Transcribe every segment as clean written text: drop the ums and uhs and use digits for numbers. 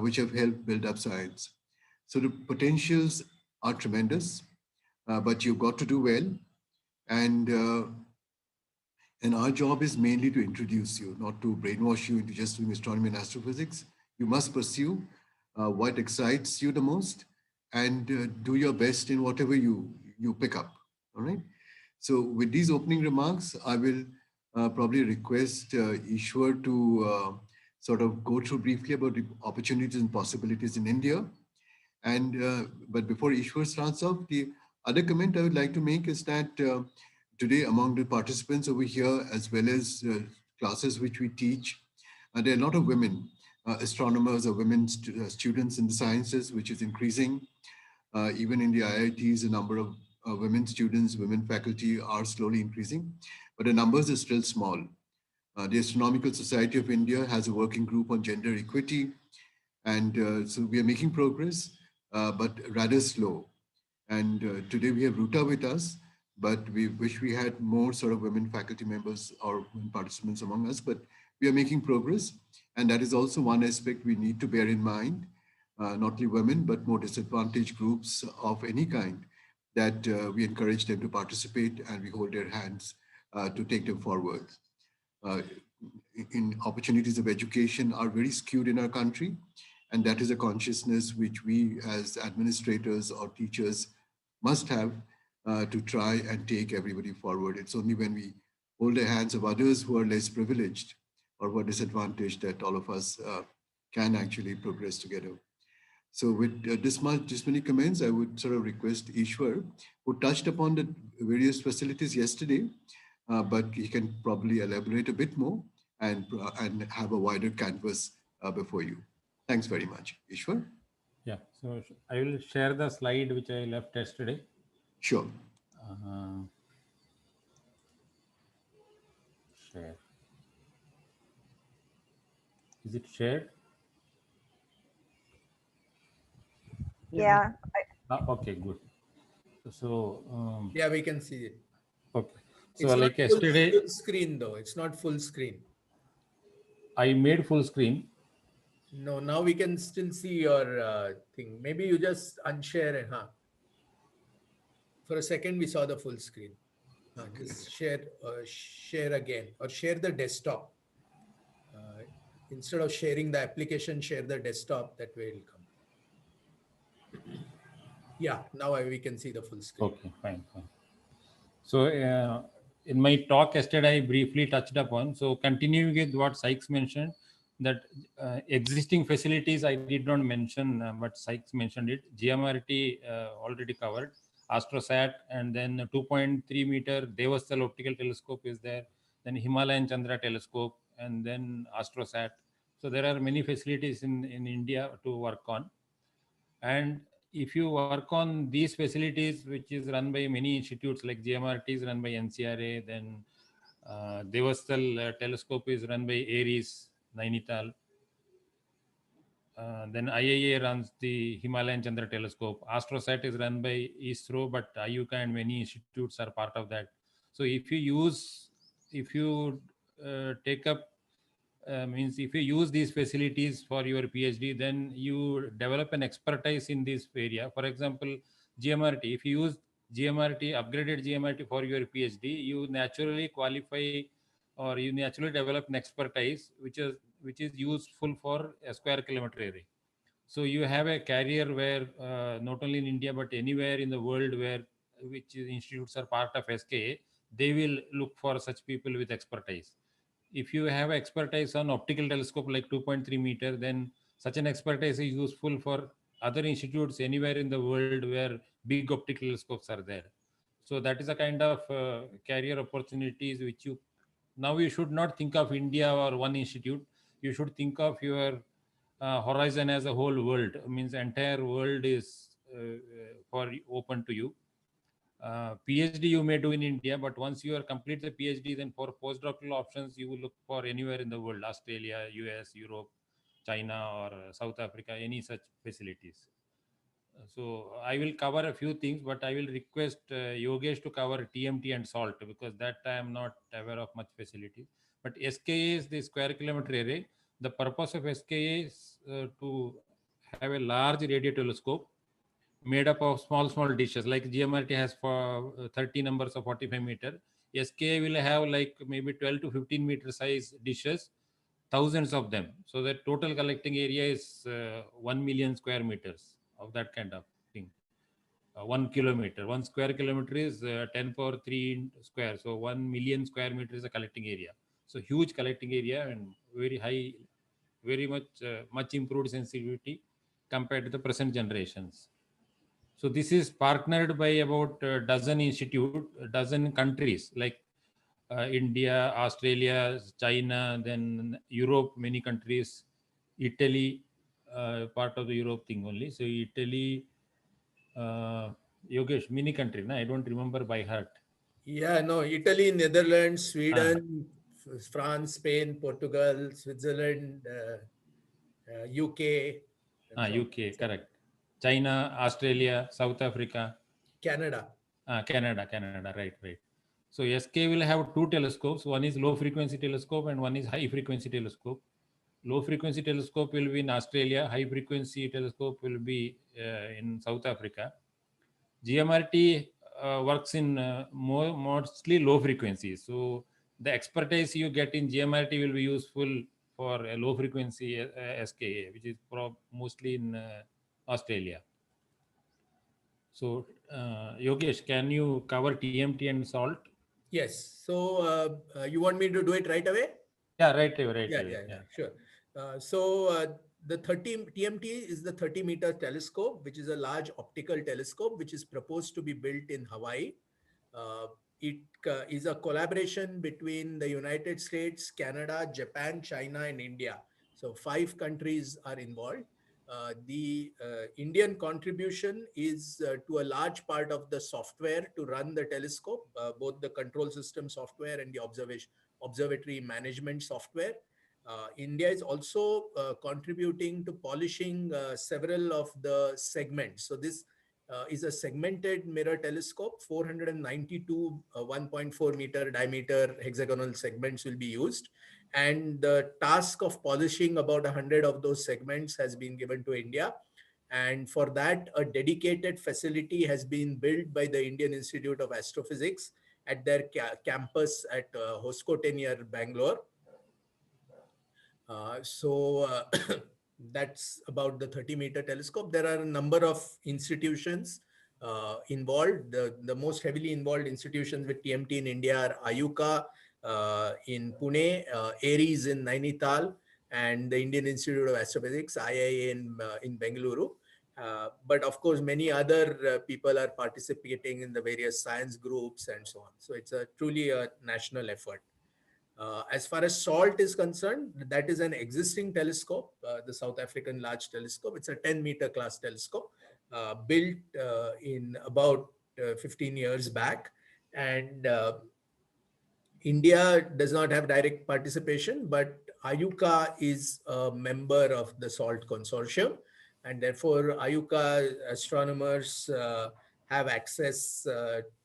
which have helped build up science. So the potentials are tremendous, but you've got to do well. And and our job is mainly to introduce you, not to brainwash you into just doing astronomy and astrophysics. You must pursue what excites you the most and do your best in whatever you pick up. All right. So with these opening remarks, I will probably request Ishwar to sort of go through briefly about the opportunities and possibilities in India. And but before Ishwar starts off, the other comment I would like to make is that today among the participants over here, as well as classes which we teach, there are a lot of women astronomers or women students in the sciences, which is increasing. Even in the IITs, the number of women students, women faculty are slowly increasing, but the numbers are still small. The Astronomical Society of India has a working group on gender equity, and so we are making progress, but rather slow. And today we have Ruta with us, but we wish we had more sort of women faculty members or women participants among us, but we are making progress. And that is also one aspect we need to bear in mind, not only women, but more disadvantaged groups of any kind, that we encourage them to participate and we hold their hands to take them forward. Uh, in opportunities of education are very skewed in our country. And that is a consciousness which we as administrators or teachers must have to try and take everybody forward. It's only when we hold the hands of others who are less privileged or who are disadvantaged that all of us can actually progress together. So with this many comments, I would sort of request Ishwar, who touched upon the various facilities yesterday, but he can probably elaborate a bit more and have a wider canvas before you. Thanks very much. Ishwar? Yeah, so I will share the slide which I left yesterday. Sure. Uh, Share. Is it shared? Yeah. Okay, good. So, Yeah, we can see it. okay. So It's not like yesterday, full screen though. It's not full screen. I made full screen. No, now we can still see your thing. Maybe you just unshare it, huh? For a second, we saw the full screen. Just share again, or share the desktop. Instead of sharing the application, share the desktop. That way it'll come. Yeah, now we can see the full screen. Okay, fine, fine. So in my talk yesterday, I briefly touched upon. So continuing with what Sykes mentioned, that existing facilities I did not mention, but Sykes mentioned it. GMRT already covered. Astrosat, and then 2.3 meter Devastal optical telescope is there. Then Himalayan Chandra telescope, and then Astrosat. So there are many facilities in India to work on. And if you work on these facilities, which is run by many institutes, like GMRT is run by NCRA, then Devastal telescope is run by Aries, Nainital. Then IIA runs the Himalayan Chandra telescope. Astrosat is run by ISRO, but IUCA and many institutes are part of that. So if you take up means if you use these facilities for your PhD, then you develop an expertise in this area. For example, GMRT, if you use GMRT, upgraded GMRT for your PhD, you naturally qualify, or you naturally develop an expertise which is useful for a square kilometer array. So you have a career where not only in India but anywhere in the world where which institutes are part of SKA, they will look for such people with expertise. If you have expertise on optical telescope like 2.3 meter, then such an expertise is useful for other institutes anywhere in the world where big optical telescopes are there. So that is a kind of career opportunities which you should not think of India or one institute. You should think of your horizon as a whole world. Means entire world is for open to you. PhD you may do in India, but once you are complete the PhD, then for postdoctoral options, you will look for anywhere in the world, Australia, US, Europe, China, or South Africa, any such facilities. So I will cover a few things, but I will request Yogesh to cover TMT and SALT, because that I am not aware of much facilities. But SKA is the square kilometer array. The purpose of SKA is to have a large radio telescope made up of small dishes. Like GMRT has for 30 numbers of 45 meter. SKA will have like maybe 12 to 15 meter size dishes, thousands of them. So the total collecting area is 1 million square meters of that kind of thing. 1 kilometer, 1 square kilometer is 10 power 3 square. So 1 million square meter is a collecting area. So huge collecting area and very high, very much improved sensitivity compared to the present generations. So this is partnered by about a dozen institute, a dozen countries like India, Australia, China, then Europe, many countries, Italy, part of the Europe thing only. So Italy, uh, Yogesh, many countries. I don't remember by heart. Yeah, no, Italy, Netherlands, Ah, Sweden, France, Spain, Portugal, Switzerland, UK, and so on. UK, correct. China, Australia, South Africa, Canada. Canada, right. So SK will have two telescopes. One is low frequency telescope and one is high frequency telescope. Low frequency telescope will be in Australia. High frequency telescope will be in South Africa. GMRT works in mostly low frequency. So the expertise you get in GMRT will be useful for a low frequency SKA, which is mostly in Australia. So Yogesh, can you cover TMT and SALT? Yes. So you want me to do it right away? Yeah, right away. Yeah, sure. So the 30 TMT is the 30-meter telescope, which is a large optical telescope, which is proposed to be built in Hawaii. Uh, it is a collaboration between the United States, Canada, Japan, China, and India. So 5 countries are involved. The Indian contribution is to a large part of the software to run the telescope, both the control system software and the observatory management software. India is also contributing to polishing several of the segments. So this is a segmented mirror telescope. 492 1.4 meter diameter hexagonal segments will be used. And the task of polishing about 100 of those segments has been given to India. And for that, a dedicated facility has been built by the Indian Institute of Astrophysics at their campus at Hoskote near Bangalore. So that's about the 30-meter telescope. There are a number of institutions involved. The most heavily involved institutions with TMT in India are Ayuka in Pune, ARIES in Nainital, and the Indian Institute of Astrophysics, IIA in Bengaluru. But of course, many other people are participating in the various science groups and so on. So it's truly a national effort. As far as SALT is concerned, that is an existing telescope, the South African Large Telescope. It's a 10-meter class telescope built in about 15 years back. And India does not have direct participation, but Ayuka is a member of the SALT consortium. And therefore, Ayuka astronomers have access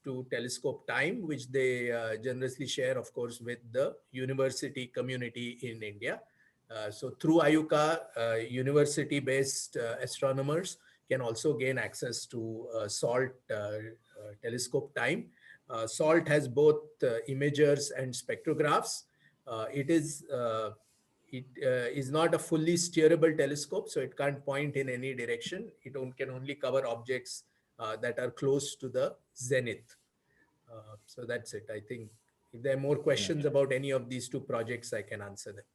to telescope time, which they generously share, of course, with the university community in India. So through Ayuka, university-based astronomers can also gain access to SALT telescope time. SALT has both imagers and spectrographs. It is not a fully steerable telescope, so it can't point in any direction. It can only cover objects that are close to the zenith. So that's it. I think if there are more questions about any of these two projects, I can answer them.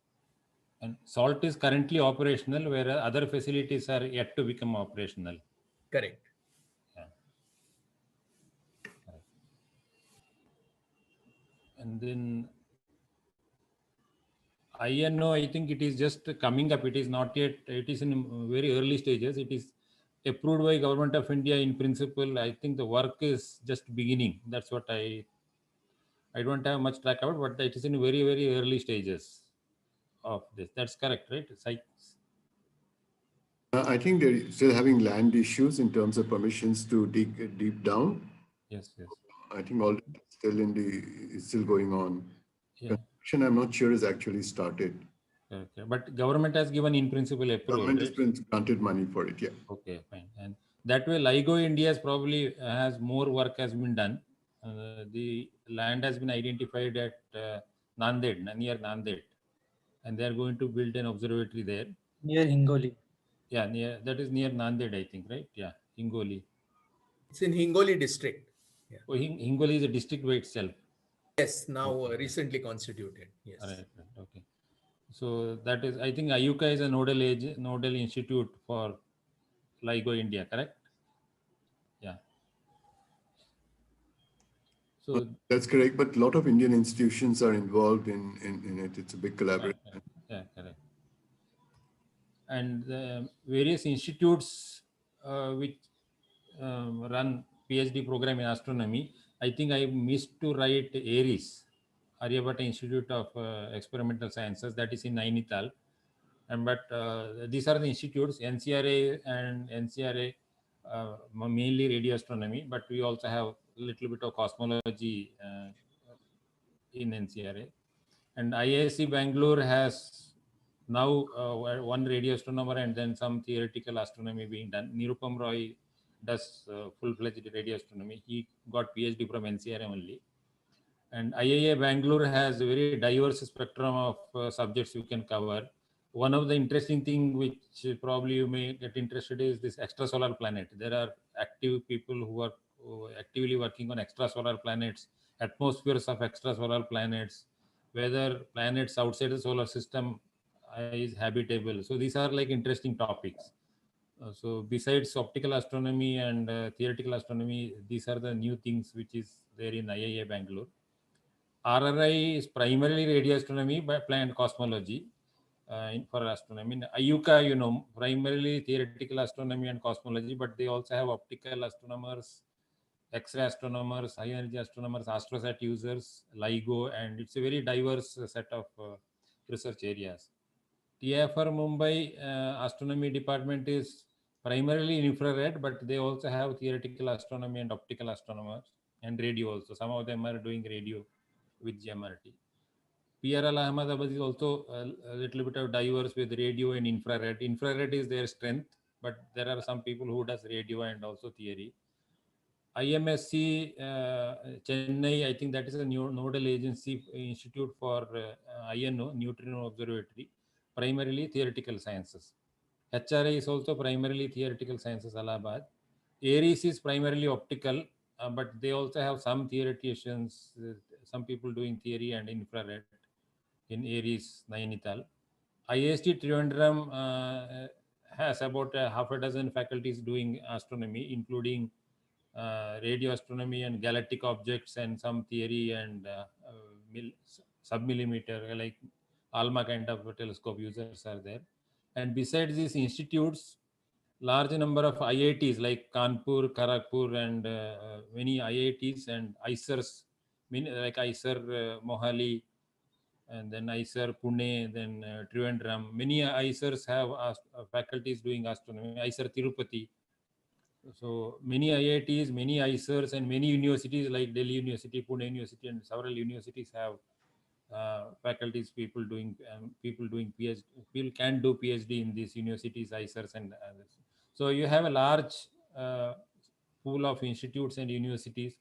And SALT is currently operational, where other facilities are yet to become operational. Correct. Yeah. And then INO, I think it is just coming up. It is not yet, it is in very early stages. It is approved by Government of India in principle. I think the work is just beginning. That's what I don't have much track about, but it is in very early stages of this. That's correct, right? I think they're still having land issues in terms of permissions to dig deep down. Yes. I think all still it's still going on. Yeah. Construction, I'm not sure, is actually started. Okay, okay. But government has given in principle approval, Government right? has granted money for it. Yeah. Okay, fine. And that way, LIGO India is probably has more work has been done. The land has been identified at Nanded, near Nanded, and they are going to build an observatory there. Near Hingoli. Yeah, near that is near Nanded, I think, right? Yeah, Hingoli. It's in Hingoli district. Yeah. Oh, Hingoli is a district by itself. Yes, now Okay. recently constituted. Yes. Right, right. Okay. So that is, I think IUCA is a nodal institute for LIGO India, correct? Yeah. So That's correct. But a lot of Indian institutions are involved in it. It's a big yeah, collaboration. yeah, correct. And various institutes which run PhD program in astronomy. I think I missed to write ARIS, Aryabhatta Institute of Experimental Sciences, that is in Nainital. And but these are the institutes, NCRA and NCRA, mainly radio astronomy, but we also have a little bit of cosmology in NCRA. And IISc Bangalore has now one radio astronomer and then some theoretical astronomy being done. Nirupam Roy does full-fledged radio astronomy. He got PhD from NCRA only. And IIA Bangalore has a very diverse spectrum of subjects you can cover. One of the interesting thing which probably you may get interested is this extrasolar planet. There are active people who are actively working on extrasolar planets, atmospheres of extrasolar planets, whether planets outside the solar system is habitable. So these are like interesting topics. So besides optical astronomy and theoretical astronomy, these are the new things which is there in IIA Bangalore. RRI is primarily radio astronomy by plant cosmology for astronomy. In IUCA, primarily theoretical astronomy and cosmology, but they also have optical astronomers, X-ray astronomers, high energy astronomers, astrosat users, LIGO, and it's a very diverse set of research areas. TIFR Mumbai astronomy department is primarily infrared, but they also have theoretical astronomy and optical astronomers and radio also. Some of them are doing radio with GMRT. PRL Ahmedabad is also a little bit of diverse with radio and infrared. Infrared is their strength, but there are some people who does radio and also theory. IMSC Chennai, I think that is a new nodal agency institute for INO, Neutrino Observatory, primarily theoretical sciences. HRI is also primarily theoretical sciences, Allahabad. ARIS is primarily optical, but they also have some theoreticians, some people doing theory and infrared in ARIS, Nainital. IST Trivandrum has about half a dozen faculties doing astronomy, including radio astronomy and galactic objects and some theory and submillimeter, like ALMA kind of telescope users are there. And besides these institutes, large number of IITs like Kanpur, Kharagpur, and many IITs and ICERs, like ICER Mohali, and then ICER Pune, then Trivandrum. Many ICERs have faculties doing astronomy. ICER Tirupati. So many IITs, many ICERs, and many universities like Delhi University, Pune University, and several universities have faculties, people doing PhD. People can do PhD in these universities, ICERs, and others. So you have a large uh, pool of institutes and universities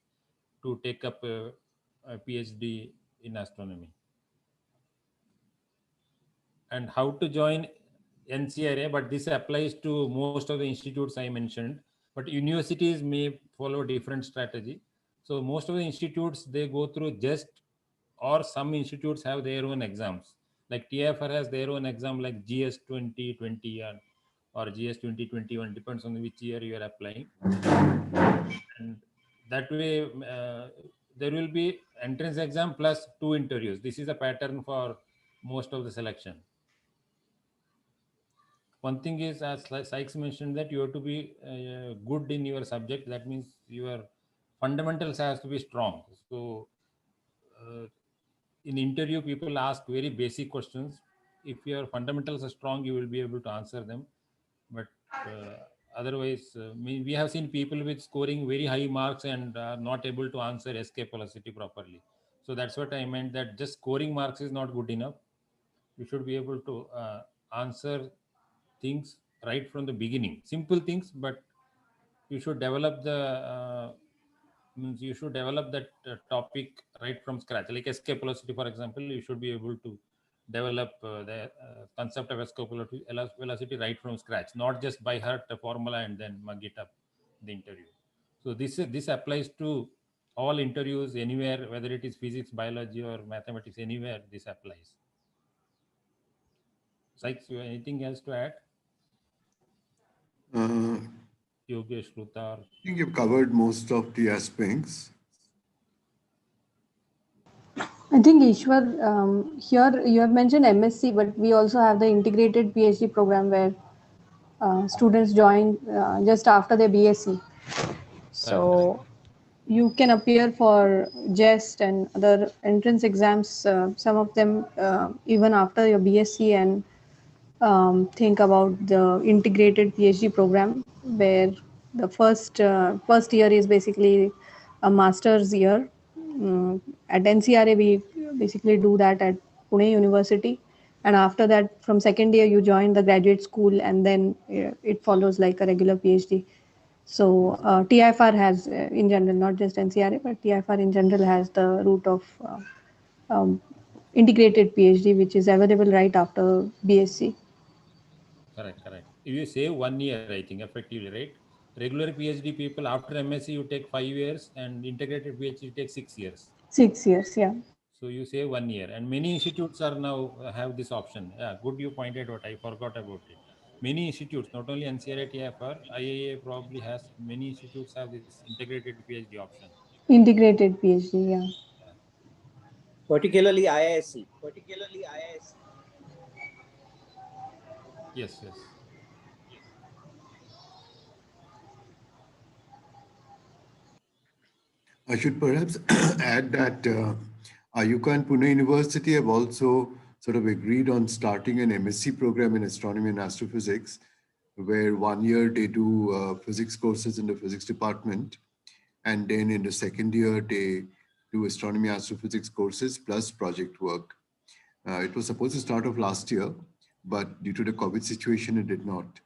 to take up a PhD in astronomy. And how to join NCRA, but this applies to most of the institutes I mentioned, but universities may follow different strategy. So most of the institutes, they go through just, or some institutes have their own exams. Like TFR has their own exam like GS 2020 or GS 2021, depends on which year you are applying. And that way, there will be entrance exam plus 2 interviews. This is a pattern for most of the selection. One thing is, as Sykes mentioned, that you have to be good in your subject. That means your fundamentals has to be strong. So in interview, people ask very basic questions. If your fundamentals are strong, you will be able to answer them. But otherwise, we have seen people with scoring very high marks and not able to answer escape velocity properly. So that's what I meant, that just scoring marks is not good enough. You should be able to answer things right from the beginning, simple things, but you should develop the means you should develop that topic right from scratch. Like escape velocity, for example, you should be able to develop the concept of escape velocity right from scratch, not just by heart a formula and then mug it up in the interview. So this applies to all interviews anywhere, whether it is physics, biology, or mathematics. Anywhere this applies. Sykes, you have anything else to add? I Yogesh, Rutar. think you've covered most of the aspects. I think Ishwar, here you have mentioned MSc, but we also have the integrated PhD program where students join just after their BSc. So you can appear for JEST and other entrance exams, some of them even after your BSc, and think about the integrated PhD program where the first year is basically a master's year. At NCRA, we basically do that at Pune University, and after that, from second year, you join the graduate school, and then it follows like a regular PhD. So TIFR has, in general, not just NCRA, but TIFR in general has the route of integrated PhD, which is available right after BSc. Correct. If you say 1 year, I think effectively, right? Regular PhD people after MSc you take 5 years, and integrated PhD takes 6 years. 6 years, yeah. So you say 1 year, and many institutes are now have this option. Yeah, good you pointed out. I forgot about it. Many institutes, not only NCRA, TFR, IIA probably has, many institutes have this integrated PhD option. Integrated PhD, yeah. Yeah. Particularly IISc. Yes. I should perhaps add that Ayuka and Pune University have also sort of agreed on starting an MSc program in astronomy and astrophysics, where 1 year they do physics courses in the physics department, and then in the second year they do astronomy astrophysics courses plus project work. It was supposed to start off last year, but due to the COVID situation, it did not.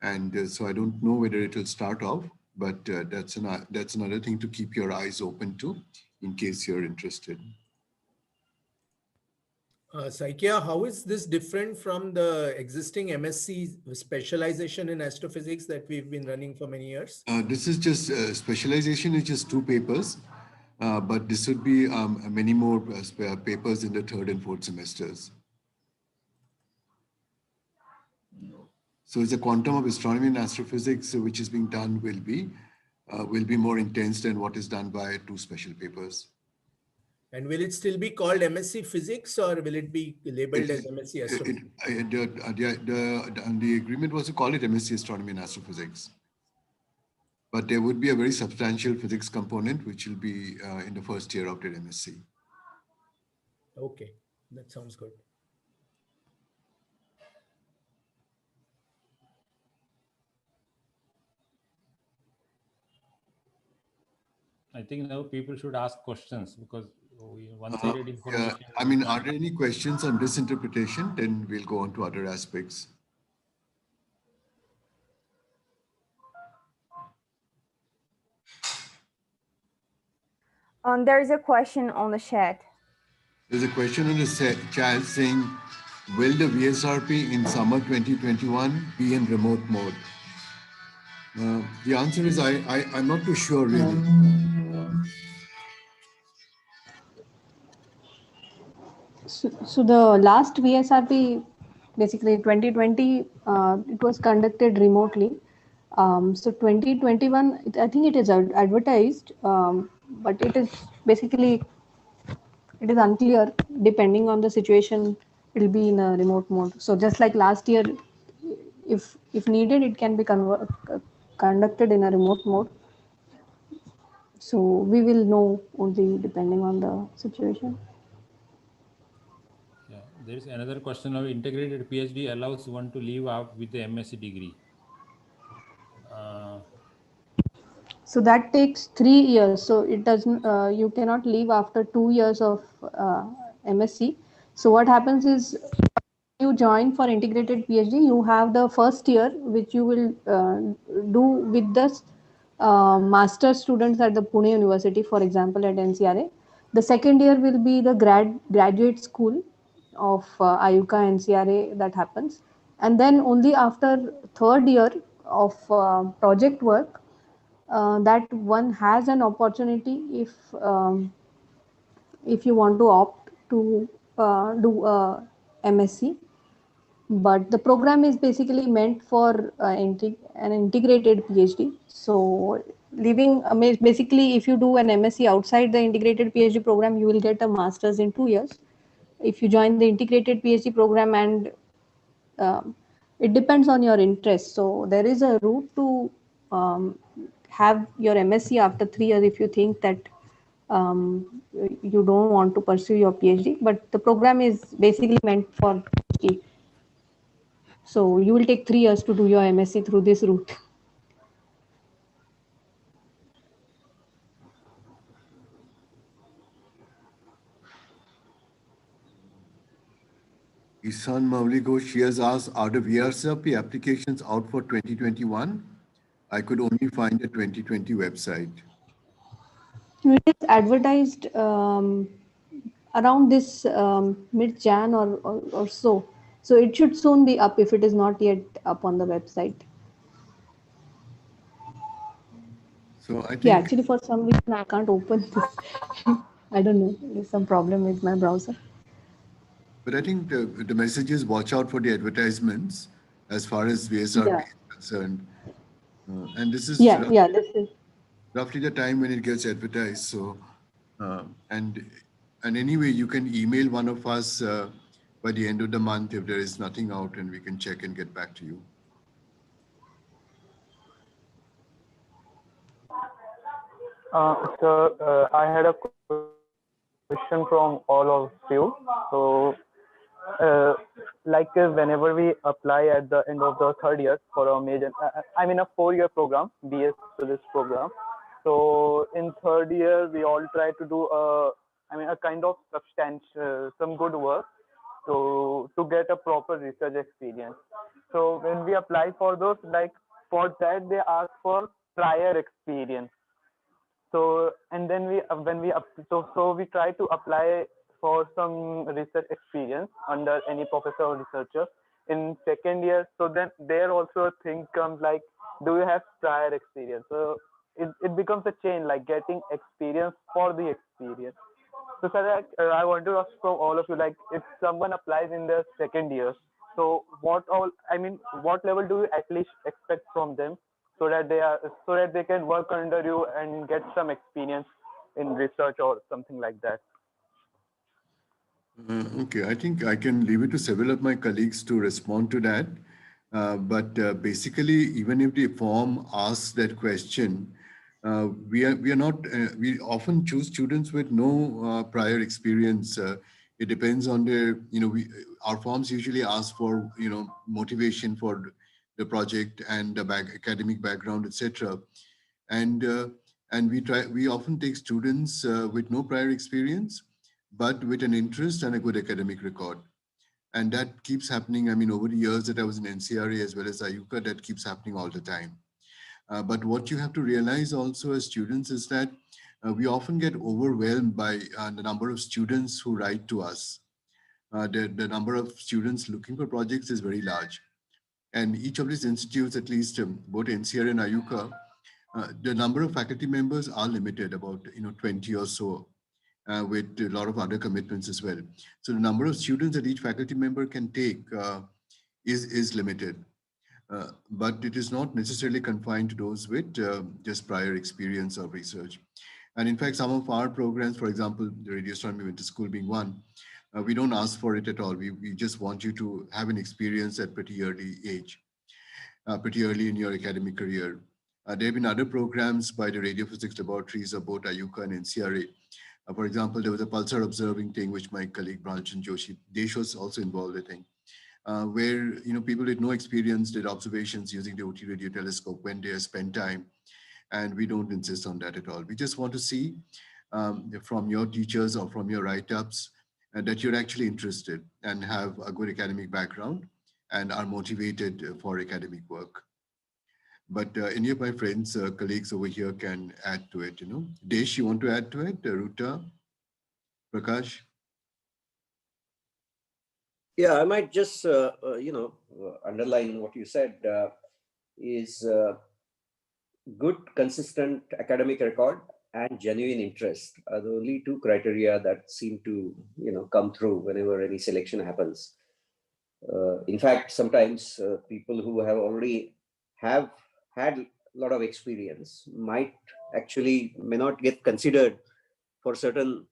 And so I don't know whether it will start off, but that's another thing to keep your eyes open to in case you're interested. Saikia, how is this different from the existing MSc specialization in astrophysics that we've been running for many years? This is just specialization is just 2 papers, but this would be many more papers in the 3rd and 4th semesters. So it's a quantum of astronomy and astrophysics, which is being done will be more intense than what is done by 2 special papers. And will it still be called MSc Physics, or will it be labeled as MSc Astrophysics? The agreement was to call it MSc Astronomy and Astrophysics. But there would be a very substantial physics component, which will be in the first year of the MSc. Okay, that sounds good. I think now people should ask questions, because one-sided information. I mean, are there any questions on this interpretation? Then we'll go on to other aspects. There is a question on the chat. There's a question in the chat saying, will the VSRP in summer 2021 be in remote mode? The answer is I'm not too sure really. So the last VSRP, basically 2020, it was conducted remotely. So 2021, I think it is advertised, but it is basically, it is unclear. Depending on the situation, it will be in a remote mode. So just like last year, if needed, it can be conducted in a remote mode. So we will know only depending on the situation. Yeah, there is another question of integrated PhD allows one to leave out with the MSc degree. So that takes 3 years. So it doesn't. You cannot leave after 2 years of MSc. So what happens is, you join for integrated PhD, you have the first year, which you will do with the master students at the Pune University, for example, at NCRA. The second year will be the graduate school of IUCA NCRA that happens. And then only after third year of project work, that one has an opportunity if you want to opt to do a MSc, but the program is basically meant for an integrated PhD. So basically, if you do an MSc outside the integrated PhD program, you will get a master's in 2 years. If you join the integrated PhD program, and it depends on your interest. So there is a route to um, have your MSc after 3 years if you think that you don't want to pursue your PhD. But the program is basically meant for PhD. So you will take 3 years to do your MSc through this route. Isan Mauligo, she has asked, are the VRSAP applications out for 2021? I could only find the 2020 website. It is advertised around this mid-Jan or so. So it should soon be up if it is not yet up on the website. So I Yeah, think, actually for some reason I can't open this. I don't know. There's some problem with my browser. but I think the message is watch out for the advertisements as far as VSRP Yeah. is concerned. And this is Yeah, this is. roughly the time when it gets advertised. So, and anyway, you can email one of us by the end of the month if there is nothing out, and we can check and get back to you. I had a question from all of you. So, whenever we apply at the end of the third year for a major, I mean a 4-year program, BS to this program. So in third year, we all try to do a kind of substantial, some good work to get a proper research experience. So when we apply for those, like for that, they ask for prior experience. So and then we try to apply for some research experience under any professor or researcher in second year. So then there also a thing comes like, do you have prior experience? So it becomes a chain, like getting experience for the experience. So sir, I want to ask from all of you, like if someone applies in their second year, so what level do you at least expect from them, so that they can work under you and get some experience in research or something like that? Okay, I think I can leave it to several of my colleagues to respond to that. But basically, even if the form asks that question, we are not. We often choose students with no prior experience. It depends on their. Our forms usually ask for motivation for the project and the academic background, etc. And we often take students with no prior experience, but with an interest and a good academic record. And that keeps happening. I mean, over the years that I was in NCRA as well as IUCA, that keeps happening all the time. But what you have to realize also as students is that we often get overwhelmed by the number of students who write to us. The number of students looking for projects is very large. And each of these institutes, at least both NCRA and IUCA, the number of faculty members are limited, about 20 or so, with a lot of other commitments as well. So the number of students that each faculty member can take is limited. But it is not necessarily confined to those with just prior experience of research. And in fact, some of our programs, for example, the Radio Astronomy Winter School being one, we don't ask for it at all. We just want you to have an experience at pretty early age, pretty early in your academic career. There have been other programs by the radio physics laboratories of both IUCA and NCRA. For example, there was a pulsar observing thing, which my colleague Branchan Joshi, Desh was also involved, I think, where people with no experience did observations using the OT radio telescope when they spend time. And we don't insist on that at all. We just want to see from your teachers or from your write-ups that you're actually interested and have a good academic background and are motivated for academic work. But any of my friends, colleagues over here can add to it, Desh, you want to add to it? Ruta, Prakash? Yeah, I might just, underline what you said is good, consistent academic record and genuine interest are the only two criteria that seem to, come through whenever any selection happens. In fact, sometimes people who have already have had a lot of experience may not get considered for certain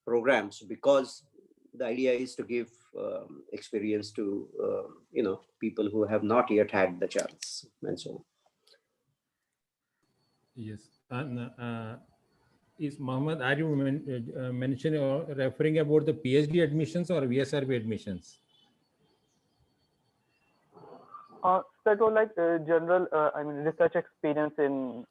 programs because the idea is to give experience to people who have not yet had the chance and so on. Yes. And is Mohammed, are you mentioning or referring about the PhD admissions or VSRP admissions? That was like general, research experience in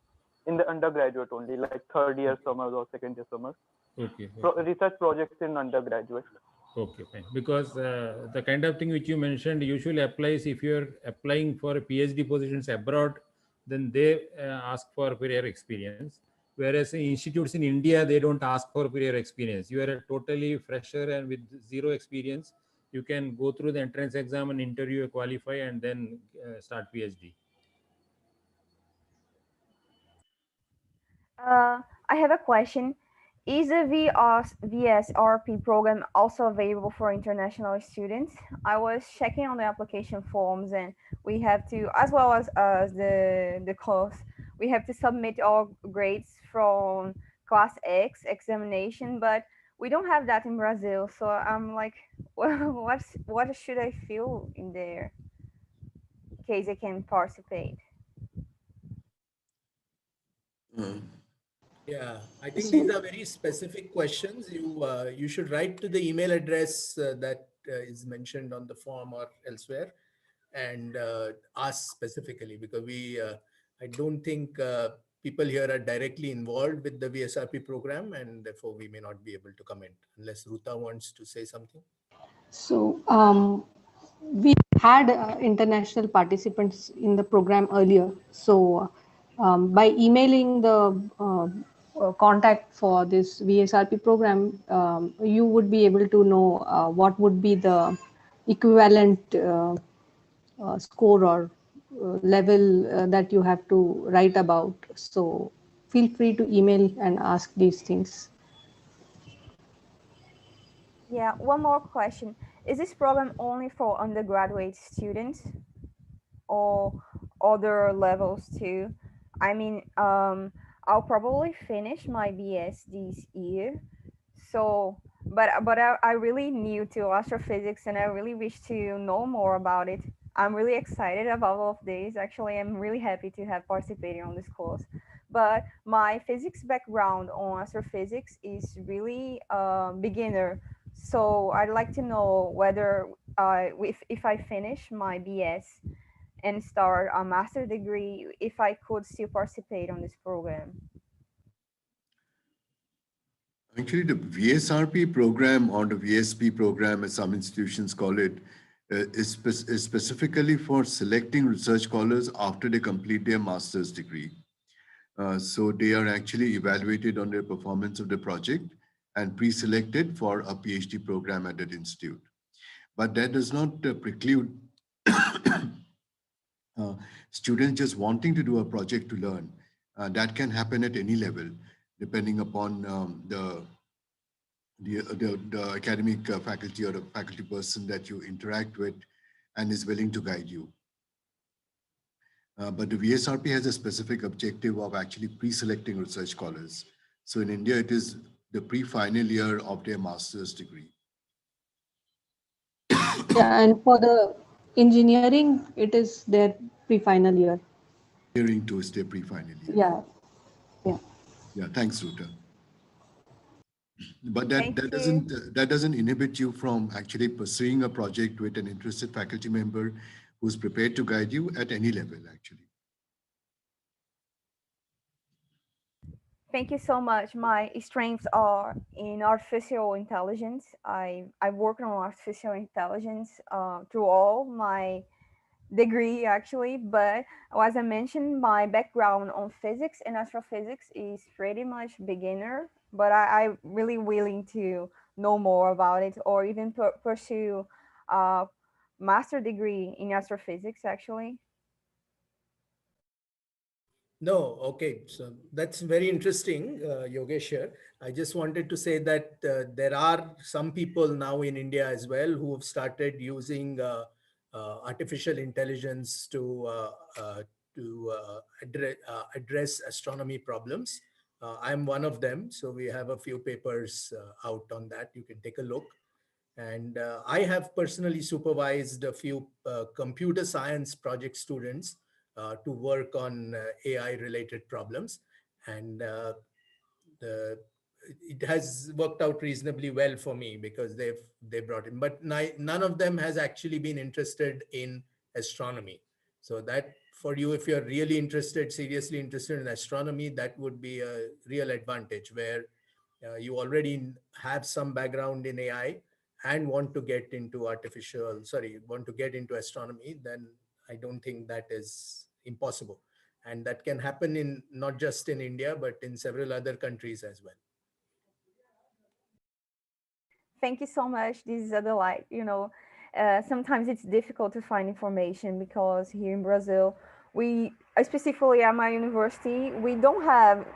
the undergraduate only, like third year summers or second year summers. Okay. Research projects in undergraduate. Okay, fine. Because the kind of thing which you mentioned usually applies if you're applying for PhD positions abroad, then they ask for prior experience. Whereas in institutes in India, they don't ask for prior experience. You are a totally fresher and with zero experience, you can go through the entrance exam and interview, qualify, and then start PhD. I have a question. Is the VSRP program also available for international students? I was checking on the application forms, and we have to, as well as the course, we have to submit our grades from class X examination, but we don't have that in Brazil. So I'm like, what should I fill in there in case I can participate? Yeah, I think these are very specific questions. You should write to the email address that is mentioned on the form or elsewhere, and ask specifically, because I don't think people here are directly involved with the VSRP program, and therefore we may not be able to comment unless Ruta wants to say something. So we had international participants in the program earlier. So by emailing the contact for this VSRP program, you would be able to know what would be the equivalent score or level that you have to write about. So feel free to email and ask these things. Yeah, one more question. Is this program only for undergraduate students or other levels too? I mean, I'll probably finish my BS this year. So, but I really new to astrophysics and I really wish to know more about it. I'm really excited about all of this. Actually, I'm really happy to have participated on this course. But my physics background on astrophysics is really beginner. So I'd like to know whether if I finish my BS and start a master degree, if I could still participate on this program. Actually, the VSRP program or the VSP program, as some institutions call it, is specifically for selecting research scholars after they complete their master's degree. So they are actually evaluated on their performance of the project and pre-selected for a PhD program at that institute. But that does not preclude students just wanting to do a project to learn. That can happen at any level, depending upon the academic faculty or the faculty person that you interact with and is willing to guide you. But the VSRP has a specific objective of actually pre-selecting research scholars. So in India, it is the pre-final year of their master's degree. Yeah, and for the engineering, it is their pre-final year. Engineering too is their pre-final year. Yeah, yeah. Yeah, thanks, Ruta. But that doesn't inhibit you from actually pursuing a project with an interested faculty member who's prepared to guide you at any level, actually. Thank you so much. My strengths are in artificial intelligence. I worked on artificial intelligence through all my degree actually, but as I mentioned, my background on physics and astrophysics is pretty much beginner, but I really willing to know more about it or even pursue a master degree in astrophysics actually. No, okay. So that's very interesting, Yogesh here. I just wanted to say that there are some people now in India as well who have started using artificial intelligence to address astronomy problems. I'm one of them. So we have a few papers out on that. You can take a look. And I have personally supervised a few computer science project students to work on AI related problems. And the, it has worked out reasonably well for me because they brought in, but none of them has actually been interested in astronomy. So that for you, if you're really interested, seriously interested in astronomy, that would be a real advantage where you already have some background in AI and want to get into want to get into astronomy, then I don't think that is impossible. And that can happen in not just in India, but in several other countries as well. Thank you so much. This is a delight. Sometimes it's difficult to find information because here in Brazil, we, specifically at my university, we don't have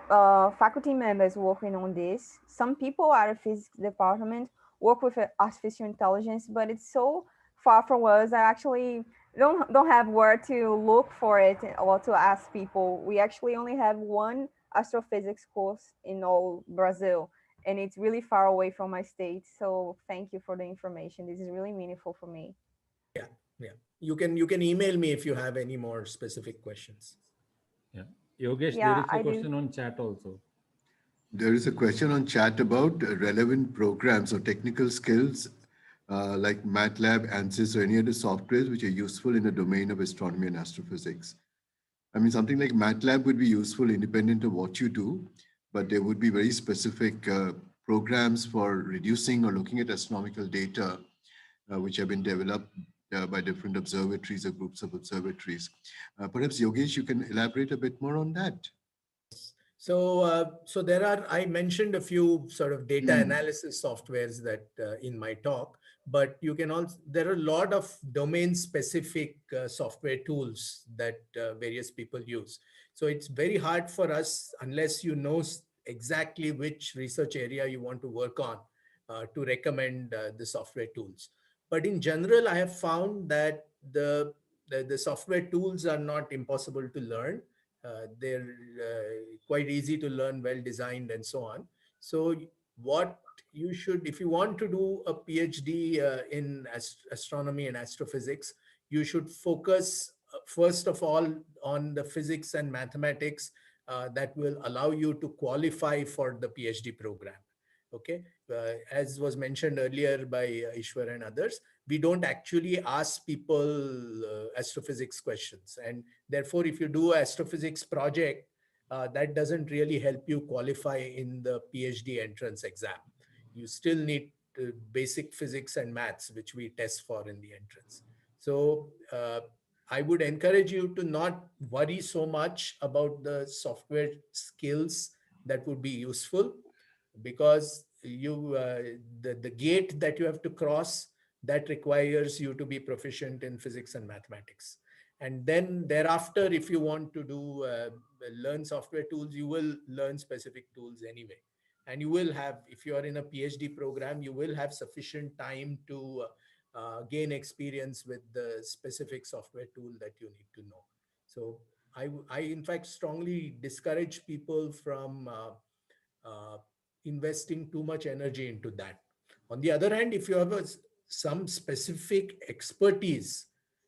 faculty members working on this. Some people at the physics department work with artificial intelligence, but it's so far from us. I actually don't have where to look for it or to ask people. We actually only have one astrophysics course in all Brazil, and it's really far away from my state. So thank you for the information. This is really meaningful for me. Yeah, yeah. You can email me if you have any more specific questions. Yeah. Yogesh, there Yeah, is a I do. question on chat also. There is a question on chat about relevant programs or technical skills like MATLAB, ANSYS, or any other softwares which are useful in the domain of astronomy and astrophysics. I mean, something like MATLAB would be useful independent of what you do, but there would be very specific programs for reducing or looking at astronomical data which have been developed by different observatories or groups of observatories. Perhaps Yogesh, you can elaborate a bit more on that. So there are, I mentioned a few sort of data Mm. analysis softwares that in my talk, but you can also, there are a lot of domain specific software tools that various people use. So it's very hard for us, unless you know exactly which research area you want to work on, to recommend the software tools. But in general, I have found that the software tools are not impossible to learn. They're quite easy to learn, well designed, and so on. So what you should, if you want to do a PhD in astronomy and astrophysics, you should focus first of all on the physics and mathematics that will allow you to qualify for the PhD program. Okay, as was mentioned earlier by Ishwar and others, we don't actually ask people astrophysics questions, and therefore, if you do an astrophysics project, that doesn't really help you qualify in the PhD entrance exam. You still need basic physics and maths, which we test for in the entrance. So I would encourage you to not worry so much about the software skills that would be useful, because the gate that you have to cross, that requires you to be proficient in physics and mathematics. And then thereafter, if you want to do learn software tools, you will learn specific tools anyway. And you will have, if you are in a PhD program, you will have sufficient time to gain experience with the specific software tool that you need to know. So I in fact strongly discourage people from investing too much energy into that. On the other hand, if you have some specific expertise,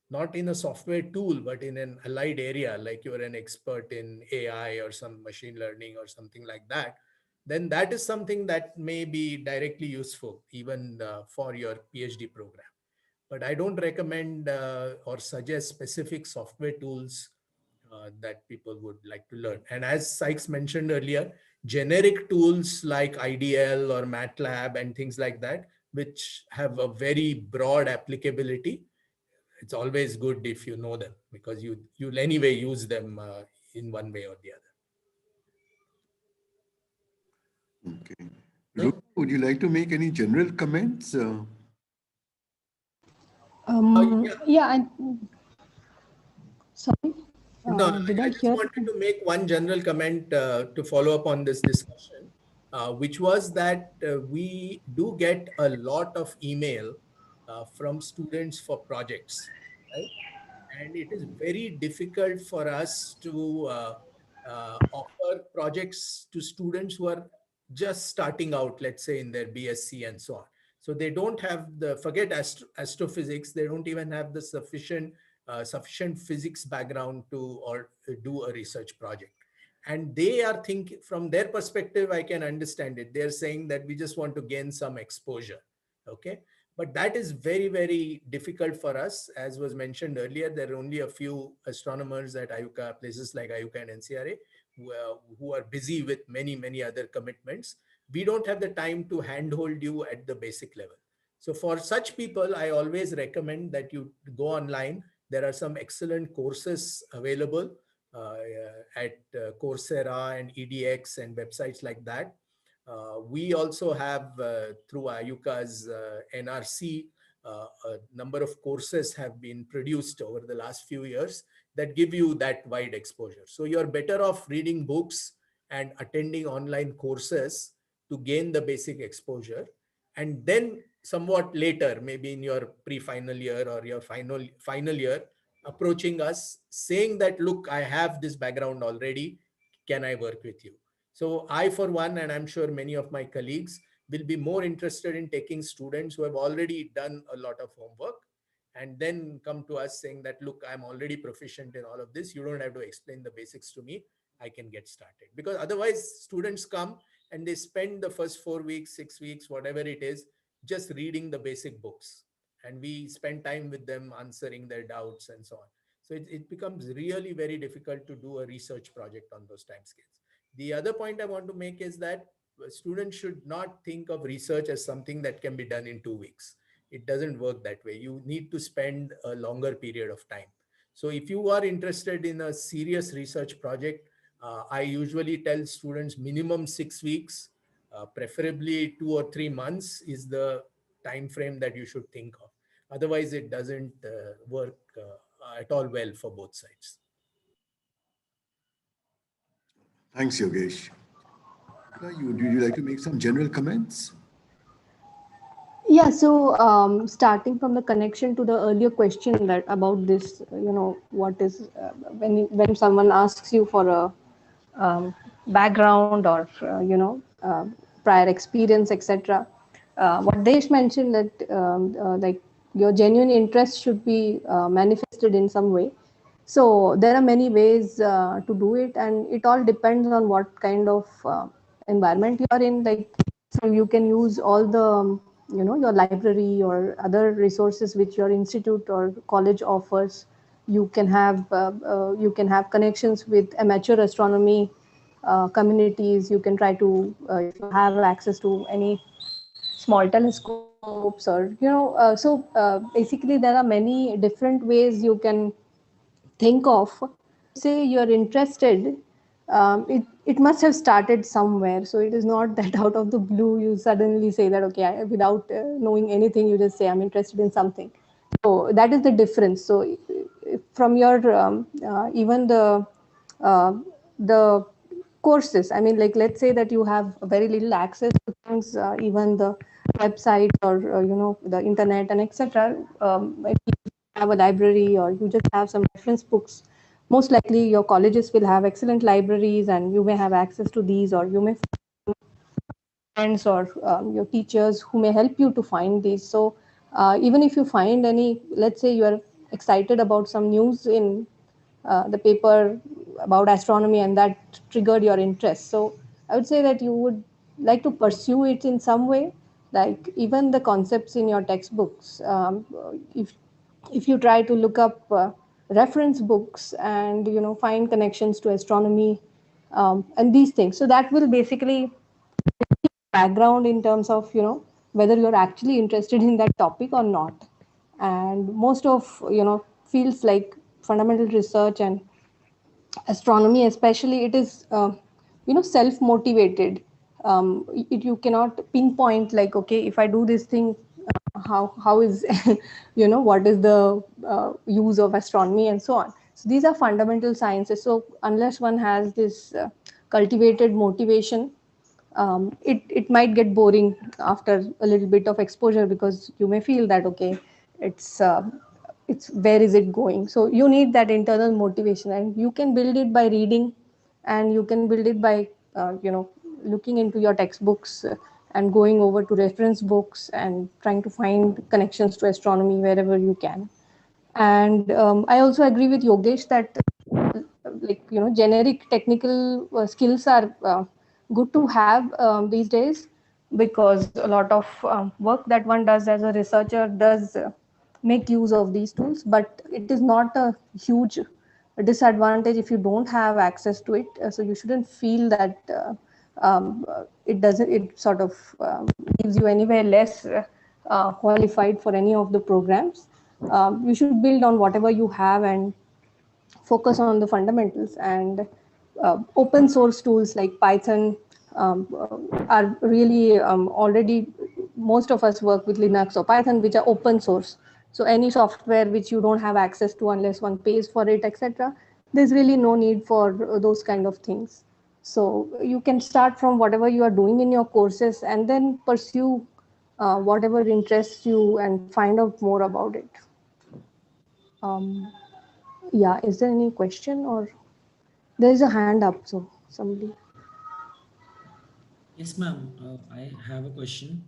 not in a software tool, but in an allied area, like you're an expert in AI or some machine learning or something like that, then that is something that may be directly useful even for your PhD program. But I don't recommend or suggest specific software tools that people would like to learn. And as Sykes mentioned earlier, generic tools like IDL or MATLAB and things like that, which have a very broad applicability, it's always good if you know them, because you'll anyway use them in one way or the other. Okay. Rupa, would you like to make any general comments? Yeah. Yeah, sorry, No, no, did I I just hear? wanted to make one general comment to follow up on this discussion, which was that we do get a lot of email from students for projects, right? And it is very difficult for us to offer projects to students who are just starting out, let's say in their BSc and so on. So they don't have the, forget astrophysics, they don't even have the sufficient physics background to or do a research project. And they are thinking, from their perspective, I can understand it. They're saying that we just want to gain some exposure. Okay. But that is very, very difficult for us. As was mentioned earlier, there are only a few astronomers at IUCAA, places like IUCAA and NCRA, who are busy with many, many other commitments. We don't have the time to handhold you at the basic level. So for such people, I always recommend that you go online. There are some excellent courses available at Coursera and EDX and websites like that. We also have, through IUCAA's NRC, a number of courses have been produced over the last few years that give you that wide exposure. So you're better off reading books and attending online courses to gain the basic exposure. And then somewhat later, maybe in your pre-final year or your final year, approaching us saying that, look, I have this background already. Can I work with you? So I, for one, and I'm sure many of my colleagues, will be more interested in taking students who have already done a lot of homework and then come to us saying that, look, I'm already proficient in all of this. You don't have to explain the basics to me. I can get started. Because otherwise, students come and they spend the first 4 weeks, 6 weeks, whatever it is, just reading the basic books. And we spend time with them answering their doubts and so on. So it becomes really very difficult to do a research project on those time scales. The other point I want to make is that students should not think of research as something that can be done in 2 weeks. It doesn't work that way. You need to spend a longer period of time. So if you are interested in a serious research project, I usually tell students minimum 6 weeks, preferably 2 or 3 months is the time frame that you should think of. Otherwise, it doesn't work at all well for both sides. Thanks, Yogesh. Would you like to make some general comments? Yeah, so starting from the connection to the earlier question that about this, what is when someone asks you for a background or prior experience, etc. What Desh mentioned that like your genuine interest should be manifested in some way. So there are many ways to do it, and it all depends on what kind of environment you are in. Like, so you can use all the your library or other resources which your institute or college offers. You can have connections with amateur astronomy communities. You can try to, if you have access to any small telescopes, or basically there are many different ways you can think of. Say you're interested, it must have started somewhere. So it is not that out of the blue you suddenly say that, okay, without knowing anything, you just say I'm interested in something. So that is the difference. So from your even uh, the courses, I mean, like, let's say that you have very little access to things, even the website or the internet and etc. If you have a library or you just have some reference books, most likely your colleges will have excellent libraries and you may have access to these, or you may friends or your teachers who may help you to find these. So even if you find any, let's say you are excited about some news in the paper about astronomy and that triggered your interest, so I would say that you would like to pursue it in some way. Like, even the concepts in your textbooks, if you try to look up reference books and find connections to astronomy, and these things. So that will basically background in terms of whether you're actually interested in that topic or not. And most of fields like fundamental research and astronomy especially, it is self motivated. You cannot pinpoint like, okay, if I do this thing, how is what is the use of astronomy and so on. So these are fundamental sciences. So unless one has this cultivated motivation, it might get boring after a little bit of exposure, because you may feel that, okay, it's uh, it's where is it going. So you need that internal motivation, and you can build it by reading, and you can build it by looking into your textbooks, and going over to reference books and trying to find connections to astronomy wherever you can. And I also agree with Yogesh that like generic technical skills are good to have these days, because a lot of work that one does as a researcher does make use of these tools, but it is not a huge disadvantage if you don't have access to it. So you shouldn't feel that it sort of leaves you anywhere less qualified for any of the programs. You should build on whatever you have and focus on the fundamentals. And open source tools like Python are really already, most of us work with Linux or Python, which are open source. So any software which you don't have access to unless one pays for it, etc., there's really no need for those kind of things. So you can start from whatever you are doing in your courses, and then pursue whatever interests you and find out more about it. Um, yeah, is there any question, or there is a hand up? So somebody. Yes, ma'am. I have a question.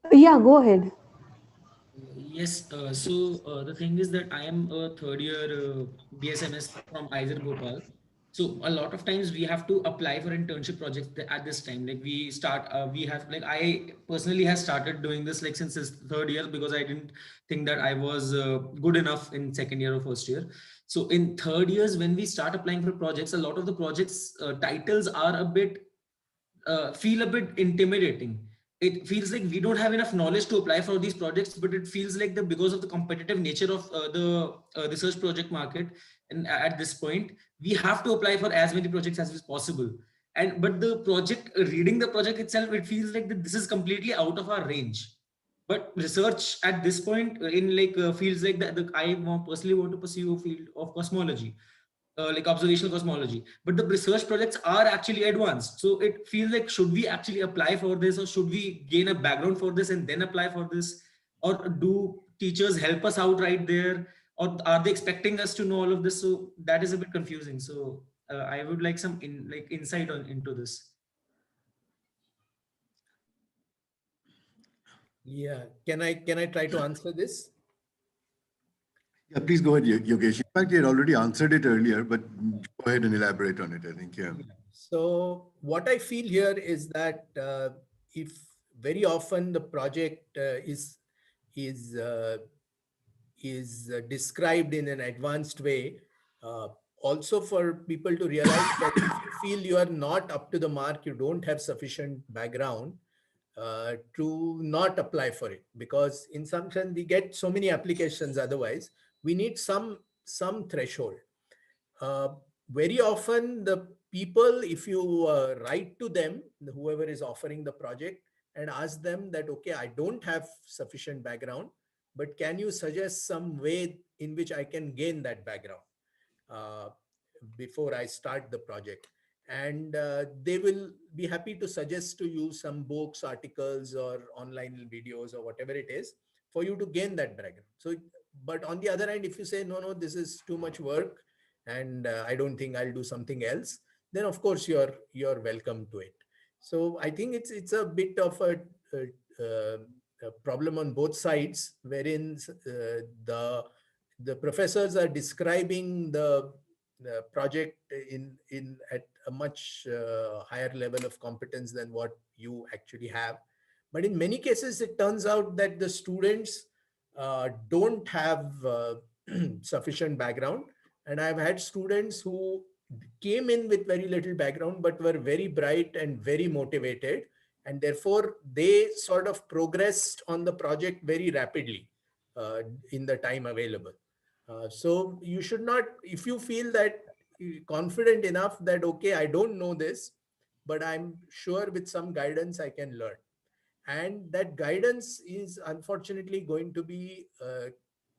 Yeah, go ahead. Yes, so the thing is that I am a third year BSMS from Aizer Bhopal. So a lot of times we have to apply for internship projects at this time. Like we have, like I personally has started doing this like since this third year, because I didn't think that I was good enough in second year or first year. So in third years, when we start applying for projects, a lot of the projects titles are a bit feel a bit intimidating. It feels like we don't have enough knowledge to apply for these projects, but it feels like the because of the competitive nature of the research project market, and at this point we have to apply for as many projects as is possible. And but the project, reading the project itself, it feels like that this is completely out of our range. But research at this point in like feels like that personally want to pursue a field of cosmology, like observational cosmology, but the research projects are actually advanced. So it feels like, should we actually apply for this, or should we gain a background for this and then apply for this, or do teachers help us out right there, or are they expecting us to know all of this? So that is a bit confusing. So I would like some insight on into this. Yeah, can I try to answer this? Yeah, please go ahead, Yogesh. In fact, you had already answered it earlier, but go ahead and elaborate on it, I think. Yeah. Yeah. So what I feel here is that if very often the project is uh, is described in an advanced way, uh, also for people to realize that if you feel you are not up to the mark, you don't have sufficient background to not apply for it, because in some sense we get so many applications otherwise. We need some threshold. uh, Very often the people, if you write to them, whoever is offering the project, and ask them that, okay, I don't have sufficient background, but can you suggest some way in which I can gain that background uh, before I start the project? And they will be happy to suggest to you some books, articles, or online videos, or whatever it is, for you to gain that background. So but on the other hand, if you say, no, no, this is too much work, and I don't think I'll do something else, then of course you're welcome to it. So I think it's a bit of a problem on both sides, wherein the professors are describing the project in at a much higher level of competence than what you actually have. But in many cases, it turns out that the students don't have sufficient background. And I've had students who came in with very little background, but were very bright and very motivated. And therefore, they sort of progressed on the project very rapidly in the time available. So you should not, if you feel that confident enough that, okay, I don't know this, but I'm sure with some guidance I can learn. And that guidance is unfortunately going to be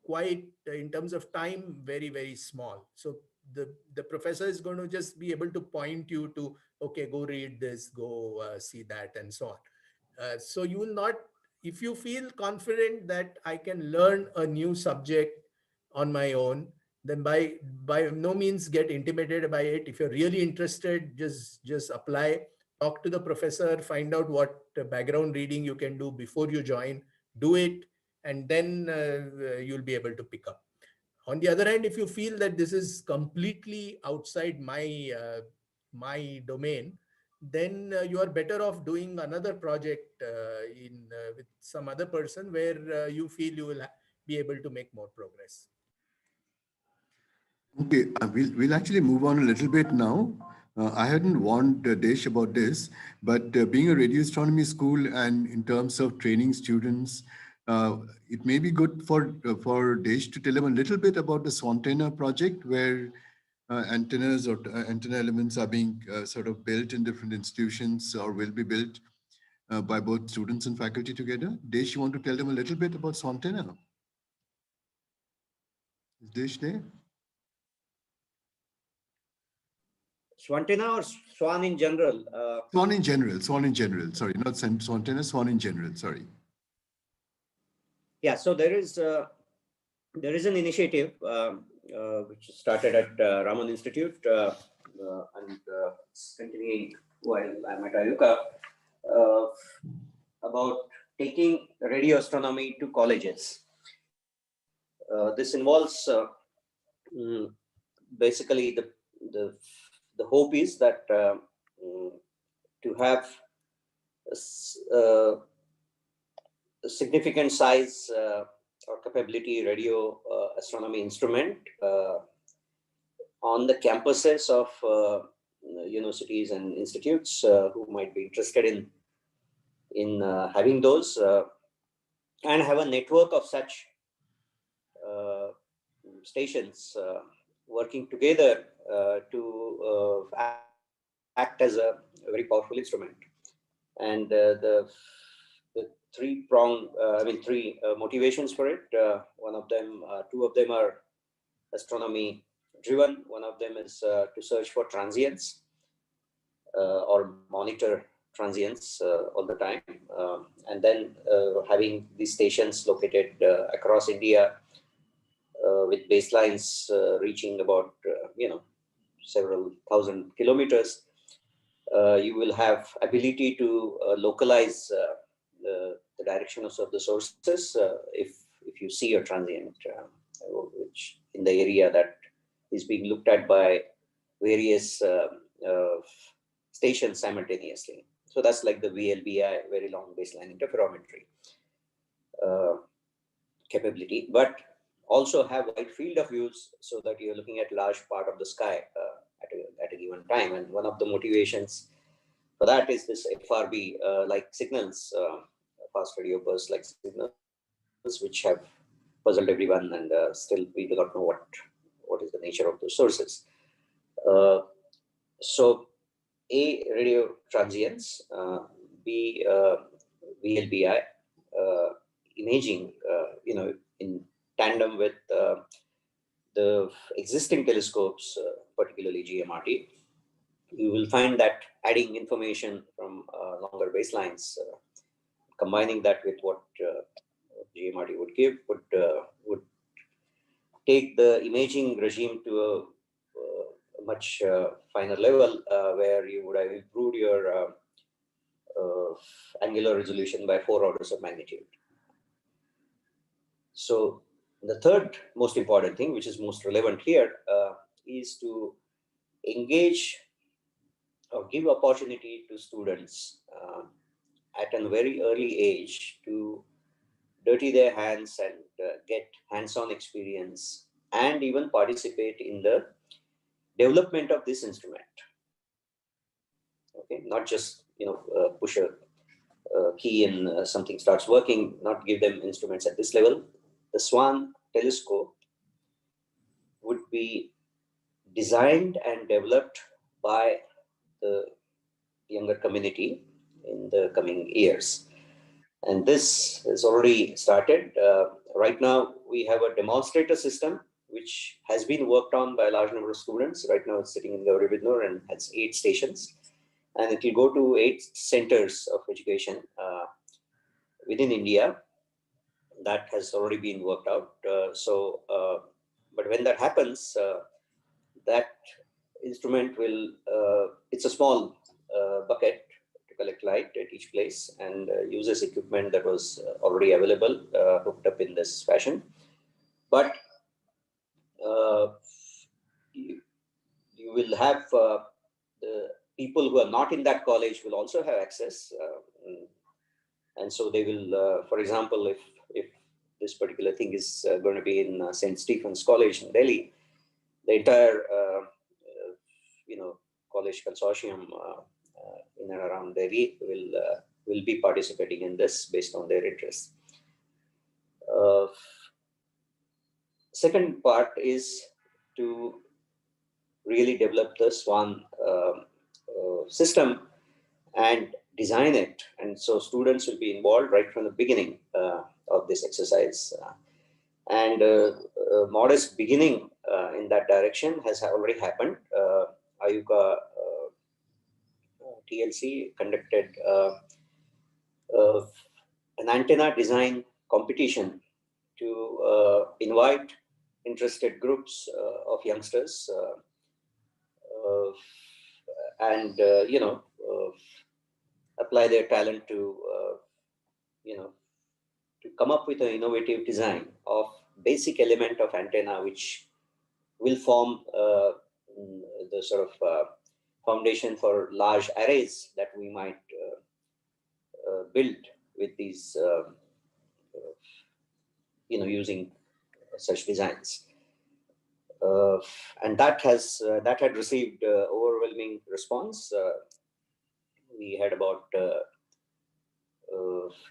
quite, in terms of time, very, very small. So the professor is going to just be able to point you to, okay, go read this, go see that, and so on. So you will not, if you feel confident that I can learn a new subject on my own, then by no means get intimidated by it. If you're really interested, just apply, talk to the professor, find out what background reading you can do before you join, do it, and then you'll be able to pick up. On the other hand, if you feel that this is completely outside my domain, then you are better off doing another project with some other person where you feel you will be able to make more progress. Okay, we'll actually move on a little bit now. I hadn't warned Desh about this, but being a radio astronomy school and in terms of training students, it may be good for Desh to tell them a little bit about the Swantina project, where antennas or antenna elements are being sort of built in different institutions or will be built by both students and faculty together. Desh, you want to tell them a little bit about Swantina? Is Desh there? Swantina or Swan in general? Swan in general, Swan in general. Sorry, not Swantina, Swan in general. Sorry. Yeah, so there is an initiative which started at Raman Institute and it's continuing while I'm at Ayuka about taking radio astronomy to colleges. This involves basically the hope is that to have a significant size or capability radio astronomy instrument on the campuses of universities and institutes who might be interested in having those and have a network of such stations working together to act as a very powerful instrument. And the three motivations for it. One of them, two of them are astronomy driven. One of them is to search for transients or monitor transients all the time. And then having these stations located across India with baselines reaching about, several thousand kilometers. You will have ability to localize the direction of the sources if you see a transient which in the area that is being looked at by various stations simultaneously. So that's like the VLBI, very long baseline interferometry capability, but also have wide field of views so that you're looking at large part of the sky at a given time. And one of the motivations for that is this FRB like signals, fast radio burst like signals, which have puzzled everyone, and still we do not know what is the nature of those sources. So A, radio transients, B, VLBI imaging, in tandem with the existing telescopes, particularly GMRT. You will find that adding information from longer baselines, combining that with what GMRT would give, would take the imaging regime to a much finer level, where you would have improved your angular resolution by 4 orders of magnitude. So the third most important thing, which is most relevant here, is to engage or give opportunity to students at a very early age to dirty their hands and get hands-on experience and even participate in the development of this instrument. Okay, not just push a key and something starts working. Not give them instruments at this level. The Swan telescope would be designed and developed by the younger community in the coming years. And this has already started. Right now, we have a demonstrator system which has been worked on by a large number of students. Right now, it's sitting in Gauribidnur and has 8 stations. And it will go to 8 centers of education within India. That has already been worked out. But when that happens, that instrument will, it's a small bucket to collect light at each place and uses equipment that was already available, hooked up in this fashion. But you will have the people who are not in that college will also have access. And so they will, for example, if this particular thing is going to be in St. Stephen's College in Delhi, the entire college consortium in and around Delhi will be participating in this based on their interests. Second part is to really develop the Swan system and design it. And so students will be involved right from the beginning of this exercise. And a modest beginning in that direction has already happened. Ayuka TLC conducted an antenna design competition to invite interested groups of youngsters and apply their talent to to come up with an innovative design of basic element of antenna which will form the sort of foundation for large arrays that we might build with these using such designs. And that had received overwhelming response. We had about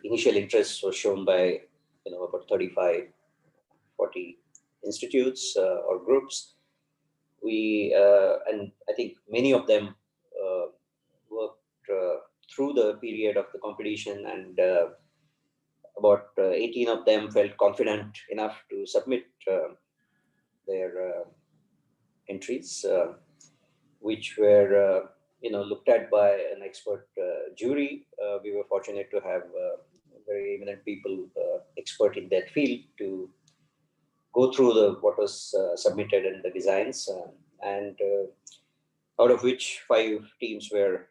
initial interest was shown by about 35, 40 institutes or groups. We and I think many of them worked through the period of the competition, and about 18 of them felt confident enough to submit their entries, which were looked at by an expert jury. We were fortunate to have very eminent people, expert in that field, to go through what was submitted and the designs, and out of which 5 teams were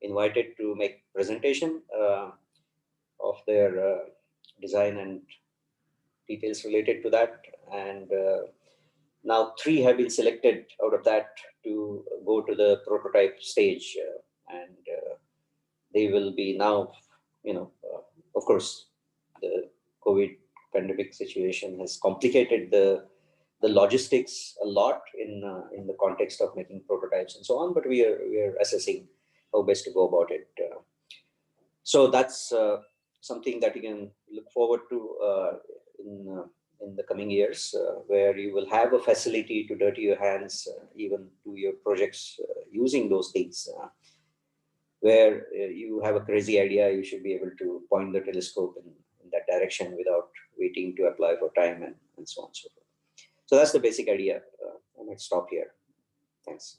invited to make presentation of their design and details related to that. And now 3 have been selected out of that to go to the prototype stage, and they will be now, of course, the COVID pandemic situation has complicated the logistics a lot in the context of making prototypes and so on. But we are assessing how best to go about it. So that's something that you can look forward to in the coming years, where you will have a facility to dirty your hands, even to your projects using those things. Where you have a crazy idea, you should be able to point the telescope in that direction without waiting to apply for time and so on and so forth. So that's the basic idea. I might stop here. Thanks.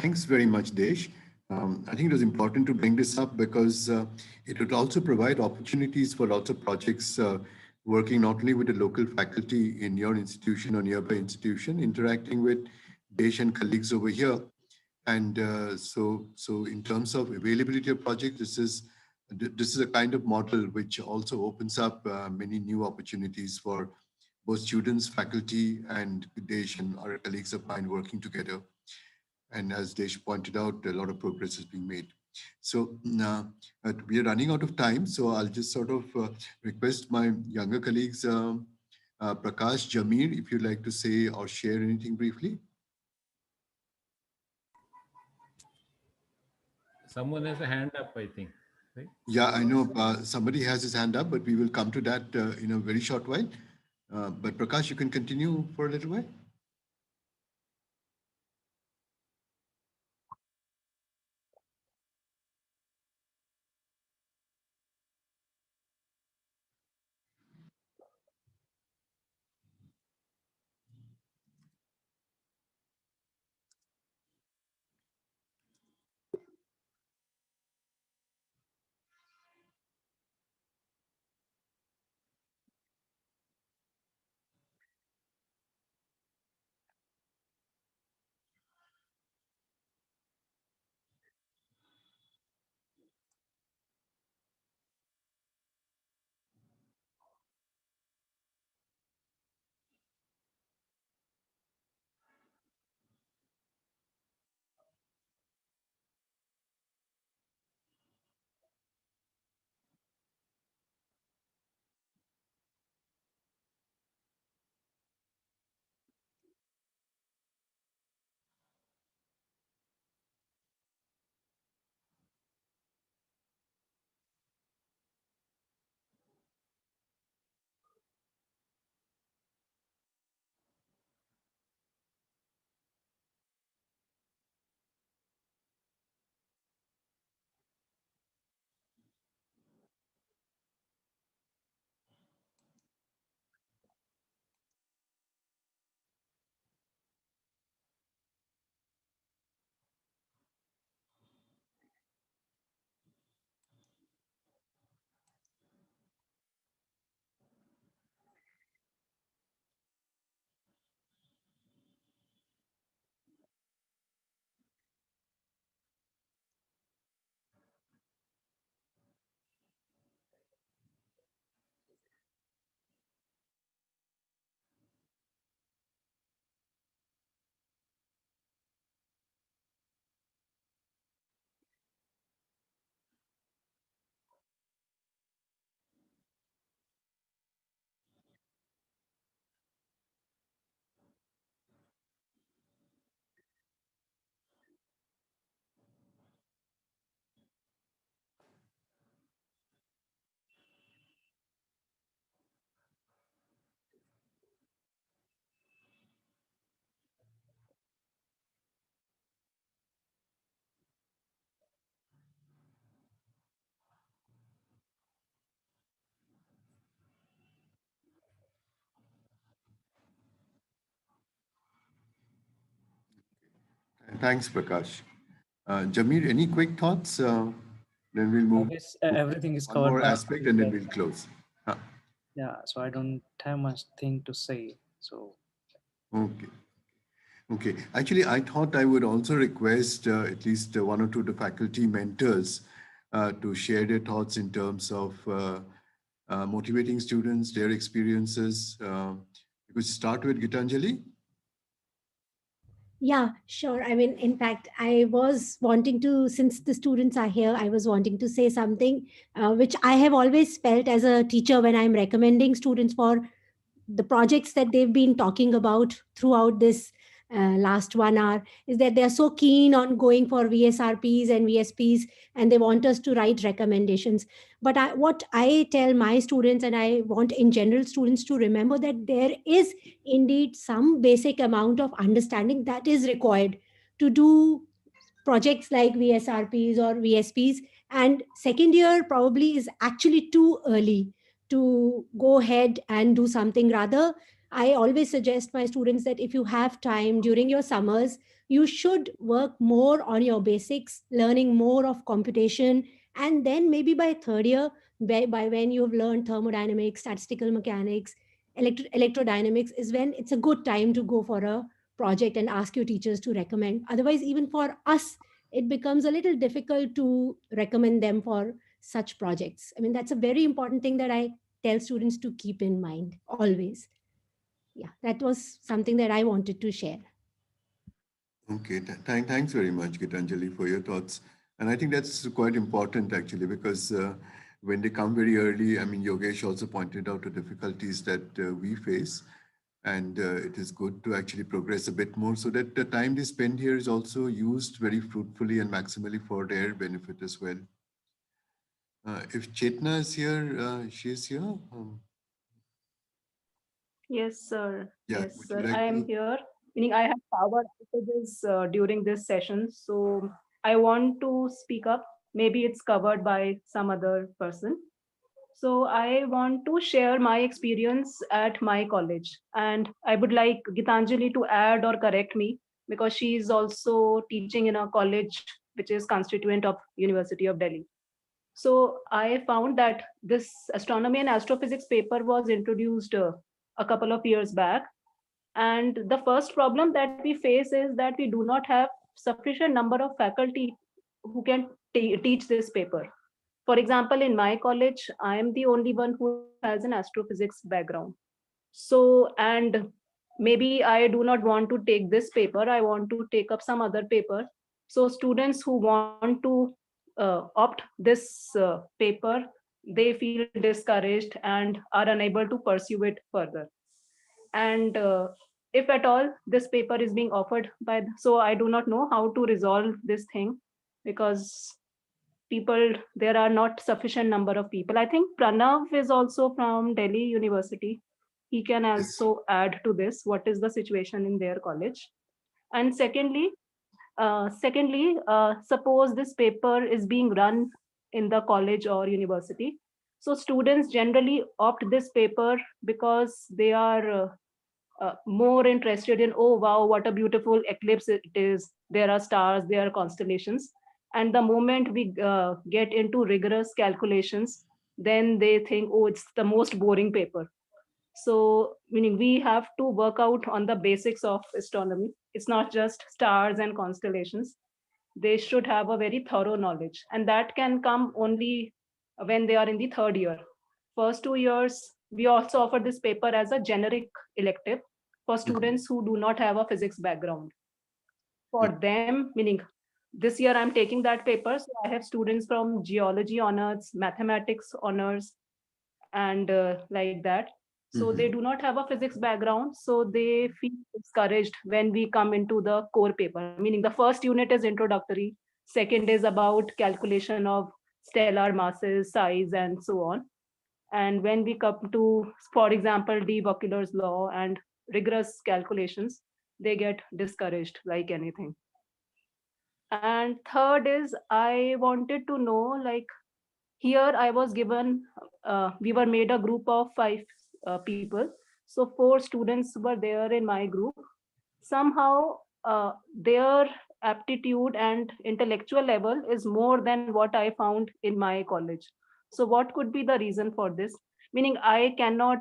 Thanks very much, Desh. I think it was important to bring this up because it would also provide opportunities for lots of projects working not only with the local faculty in your institution or nearby institution, interacting with Desh and colleagues over here. And so in terms of availability of projects, this is a kind of model which also opens up many new opportunities for both students, faculty, and Desh and our colleagues of mine working together. And as Desh pointed out, a lot of progress is being made. So we are running out of time, so I'll just sort of request my younger colleagues, Prakash, Jamir, if you'd like to say or share anything briefly. Someone has a hand up, I think. Right? Yeah, I know somebody has his hand up, but we will come to that in a very short while. But Prakash, you can continue for a little while. Thanks, Prakash. Jamir, any quick thoughts? Then we'll I move guess to everything is one covered more by aspect and then we'll close. Huh. yeah. So I don't have much thing to say. So Okay. Okay. Actually, I thought I would also request at least one or two of the faculty mentors to share their thoughts in terms of motivating students, their experiences. We could start with Gitanjali. Yeah, sure. I mean, in fact, I was wanting to, since the students are here, I was wanting to say something which I have always felt as a teacher when I'm recommending students for the projects that they've been talking about throughout this last 1 hour is that they're so keen on going for VSRPs and VSPs and they want us to write recommendations. But what I tell my students, and I want in general students to remember, that there is indeed some basic amount of understanding that is required to do projects like VSRPs or VSPs. And second year probably is actually too early to go ahead and do something. Rather, I always suggest my students that if you have time during your summers, you should work more on your basics, learning more of computation. And then maybe by third year, by when you've learned thermodynamics, statistical mechanics, electrodynamics, is when it's a good time to go for a project and ask your teachers to recommend. Otherwise, even for us, it becomes a little difficult to recommend them for such projects. I mean, that's a very important thing that I tell students to keep in mind always. Yeah, that was something that I wanted to share. Okay. Thanks very much, Gitanjali, for your thoughts. And I think that's quite important actually, because when they come very early, I mean, Yogesh also pointed out the difficulties that we face. And it is good to actually progress a bit more so that the time they spend here is also used very fruitfully and maximally for their benefit as well. If Chetna is here, she is here. Yes, sir. Yeah, Yes, would you sir. I like am to? here. Meaning, I have power outages during this session, so I want to speak up. Maybe it's covered by some other person. So I want to share my experience at my college, and I would like Gitanjali to add or correct me because she is also teaching in a college which is constituent of University of Delhi. So I found that this astronomy and astrophysics paper was introduced a couple of years back, and the first problem that we face is that we do not have sufficient number of faculty who can teach this paper. For example, in my college, I am the only one who has an astrophysics background. So, and maybe I do not want to take this paper, I want to take up some other paper. So students who want to opt this paper, they feel discouraged and are unable to pursue it further. And if at all this paper is being offered by so I do not know how to resolve this thing, because people, there are not sufficient number of people. I think Pranav is also from Delhi University. He can Yes. also add to this what is the situation in their college. And secondly, suppose this paper is being run in the college or university, so students generally opt this paper because they are more interested in, oh wow, what a beautiful eclipse it is, there are stars, there are constellations. And the moment we get into rigorous calculations, then they think, oh, it's the most boring paper. So meaning we have to work out on the basics of astronomy. It's not just stars and constellations. They should have a very thorough knowledge, and that can come only when they are in the third year. First 2 years we also offer this paper as a generic elective for Mhm. students who do not have a physics background. For Yeah. them, meaning this year I'm taking that paper, so I have students from geology honors, mathematics honors, and like that. So they Mhm. do not have a physics background, so they feel discouraged when we come into the core paper, meaning the first unit is introductory, second is about calculation of stellar masses, size, and so on. And when we come to, for example, de Vauquelin law and rigorous calculations, they get discouraged like anything. And third is I wanted to know, like, here I was given, we were made a group of five people. So four students were there in my group. Somehow their aptitude and intellectual level is more than what I found in my college. So what could be the reason for this? Meaning I cannot,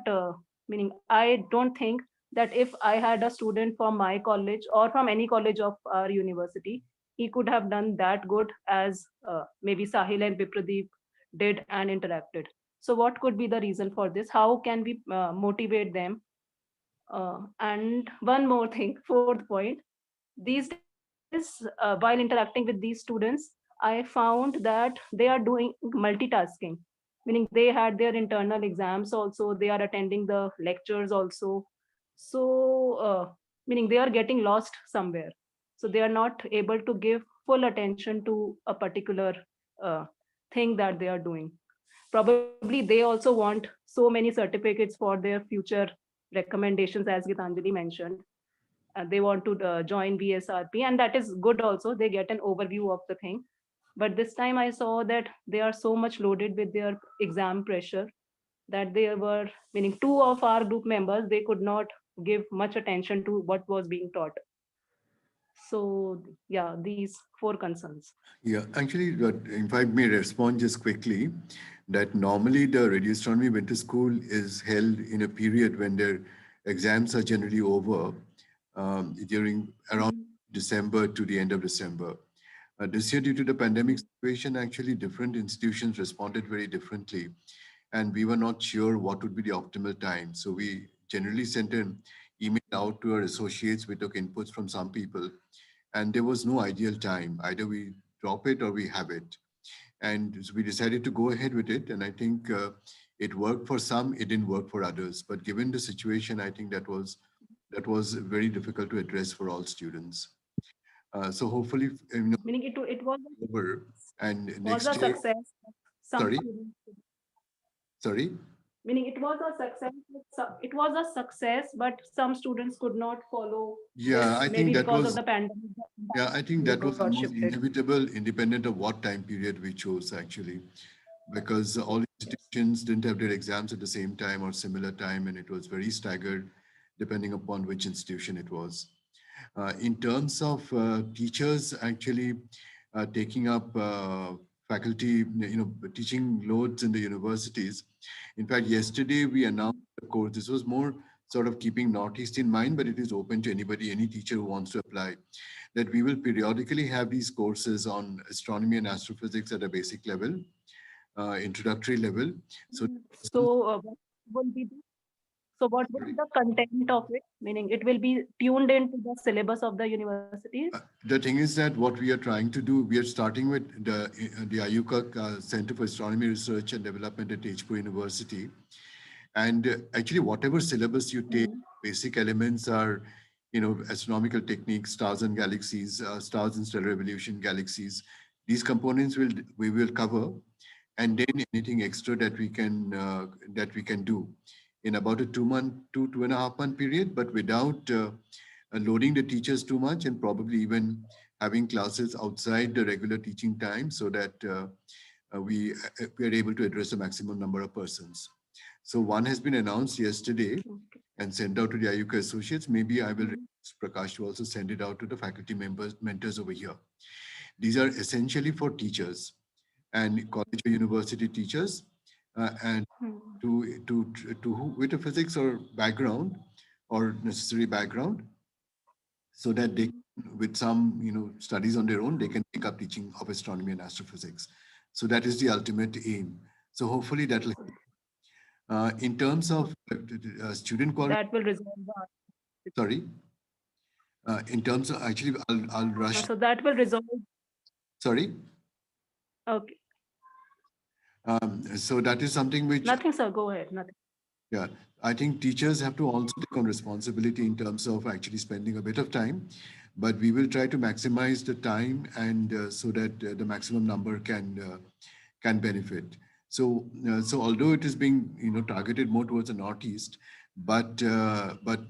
meaning I don't think that if I had a student from my college or from any college of our university, he could have done that good as maybe Sahil and Vipradeep did and interacted. So what could be the reason for this? How can we motivate them? And one more thing, fourth point. These days, while interacting with these students, I found that they are doing multitasking, meaning they had their internal exams also, they are attending the lectures also. So, meaning they are getting lost somewhere. So they are not able to give full attention to a particular uh, thing that they are doing. Probably they also want so many certificates for their future recommendations, as Gitanjali mentioned. They want to join VSRP, and that is good also. They get an overview of the thing. But this time I saw that they are so much loaded with their exam pressure that they were, meaning two of our group members, they could not give much attention to what was being taught. So, yeah, these four concerns. Yeah, actually, if I may respond just quickly, that normally the radio astronomy winter school is held in a period when their exams are generally over during around Mhm. December to the end of December. This year, due to the pandemic Mhm. situation, actually different institutions responded very differently, and we were not sure what would be the optimal time. So we generally sent an email out to our associates. We took inputs from some people, and there was no ideal time. Either we drop it or we have it. And so we decided to go ahead with it. And I think it worked for some, it didn't work for others. But given the situation, I think that was very difficult to address for all students. So hopefully, Meaning it was over and was a next year. success. Some Sorry, students, sorry. meaning it was a success. It was a success, but some students could not follow Yeah, it, I think maybe that because of was. the pandemic. Yeah, I think You that was got almost shifted. inevitable, independent of what time period we chose, actually, because all Yes. institutions didn't have their exams at the same time or similar time, and it was very staggered, depending upon which institution it was. In terms of teachers actually taking up faculty, teaching loads in the universities. In fact, yesterday we announced a course. This was more sort of keeping Northeast in mind, but it is open to anybody, any teacher who wants to apply, that we will periodically have these courses on astronomy and astrophysics at a basic level, introductory level. So, So what will be what will be the content of it? Meaning it will be tuned into the syllabus of the universities. the thing is that what we are trying to do, we are starting with the IUCA Center for Astronomy Research and Development at Tejpur University. And actually, whatever syllabus you take, basic elements are, astronomical techniques, stars and galaxies, stars and stellar evolution, galaxies. These components we will cover, and then anything extra that we can do in about a 2 month, 2.5 month period, but without loading the teachers too much, and probably even having classes outside the regular teaching time, so that we are able to address a maximum number of persons. So one has been announced yesterday and sent out to the IUCA associates. Maybe I will request Prakash to also send it out to the faculty members, mentors over here. These are essentially for teachers and college or university teachers, and with a physics or background or necessary background, so that they, with some studies on their own, they can take up teaching of astronomy and astrophysics. So that is the ultimate aim. So hopefully that will help. In terms of student quality, That will resolve the. sorry. In terms of, actually, I'll rush. So that will resolve. Sorry. Okay. So that is something which. Nothing, sir. Go ahead. Nothing. Yeah, I think teachers have to also take on responsibility in terms of actually spending a bit of time, but we will try to maximize the time, and so that the maximum number can benefit. So although it is being targeted more towards the Northeast, but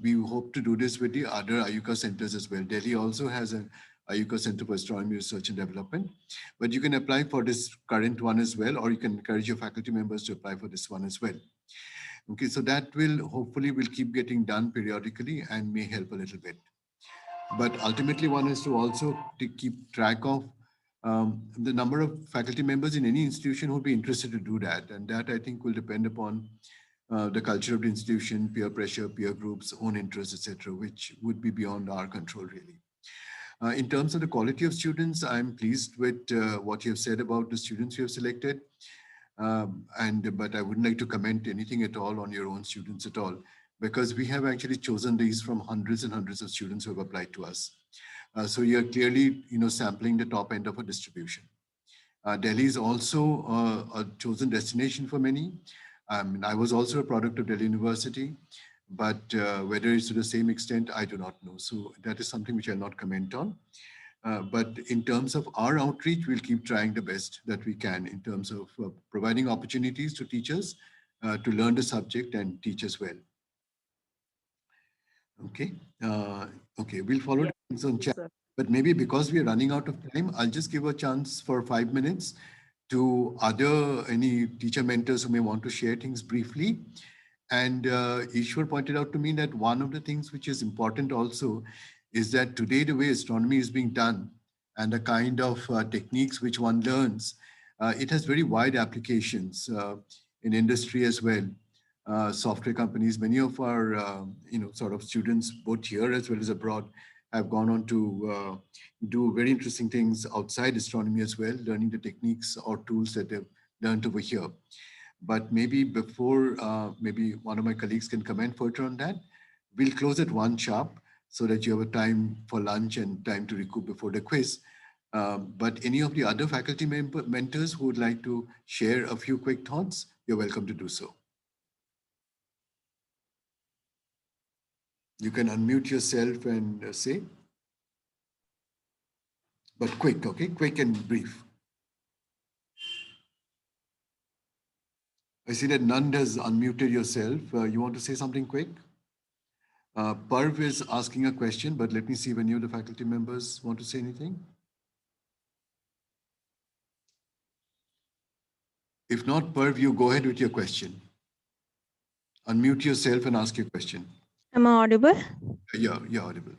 we hope to do this with the other IUCA centers as well. Delhi also has an IUCA Center for Astronomy Research and Development, but you can apply for this current one as well, or you can encourage your faculty members to apply for this one as well. Okay, so that will hopefully will keep getting done periodically and may help a little bit. But ultimately, one has to also keep track of the number of faculty members in any institution who would be interested to do that. And that, I think, will depend upon the culture of the institution, peer pressure, peer groups, own interests, etc., which would be beyond our control, really. In terms of the quality of students, I'm pleased with what you have said about the students you have selected. But I wouldn't like to comment anything at all on your own students at all, because we have actually chosen these from hundreds and hundreds of students who have applied to us. So you're clearly, sampling the top end of a distribution. Delhi is also a chosen destination for many. I was also a product of Delhi University, but whether it's to the same extent, I do not know. So that is something which I'll not comment on. But in terms of our outreach, we'll keep trying the best that we can in terms of providing opportunities to teachers to learn the subject and teach as well. Okay. Okay, we'll follow things on chat. But maybe because we are running out of time, I'll just give a chance for 5 minutes to any teacher mentors who may want to share things briefly. And Ishwar pointed out to me that one of the things which is important also is that today the way astronomy is being done and the kind of techniques which one learns, it has very wide applications in industry as well. Software companies, many of our sort of students, both here as well as abroad, have gone on to do very interesting things outside astronomy as well, learning the techniques or tools that they've learned over here. But maybe before, maybe one of my colleagues can comment further on that. We'll close at 1 sharp so that you have a time for lunch and time to recoup before the quiz. But any of the other faculty mentors who would like to share a few quick thoughts, you're welcome to do so. You can unmute yourself and say, but quick, okay? Quick and brief. I see that Nand has unmuted yourself. You want to say something quick? Parv is asking a question, but let me see if any of the faculty members want to say anything. If not, Parv, you go ahead with your question. Unmute yourself and ask your question. Am I audible? Yeah, you're audible.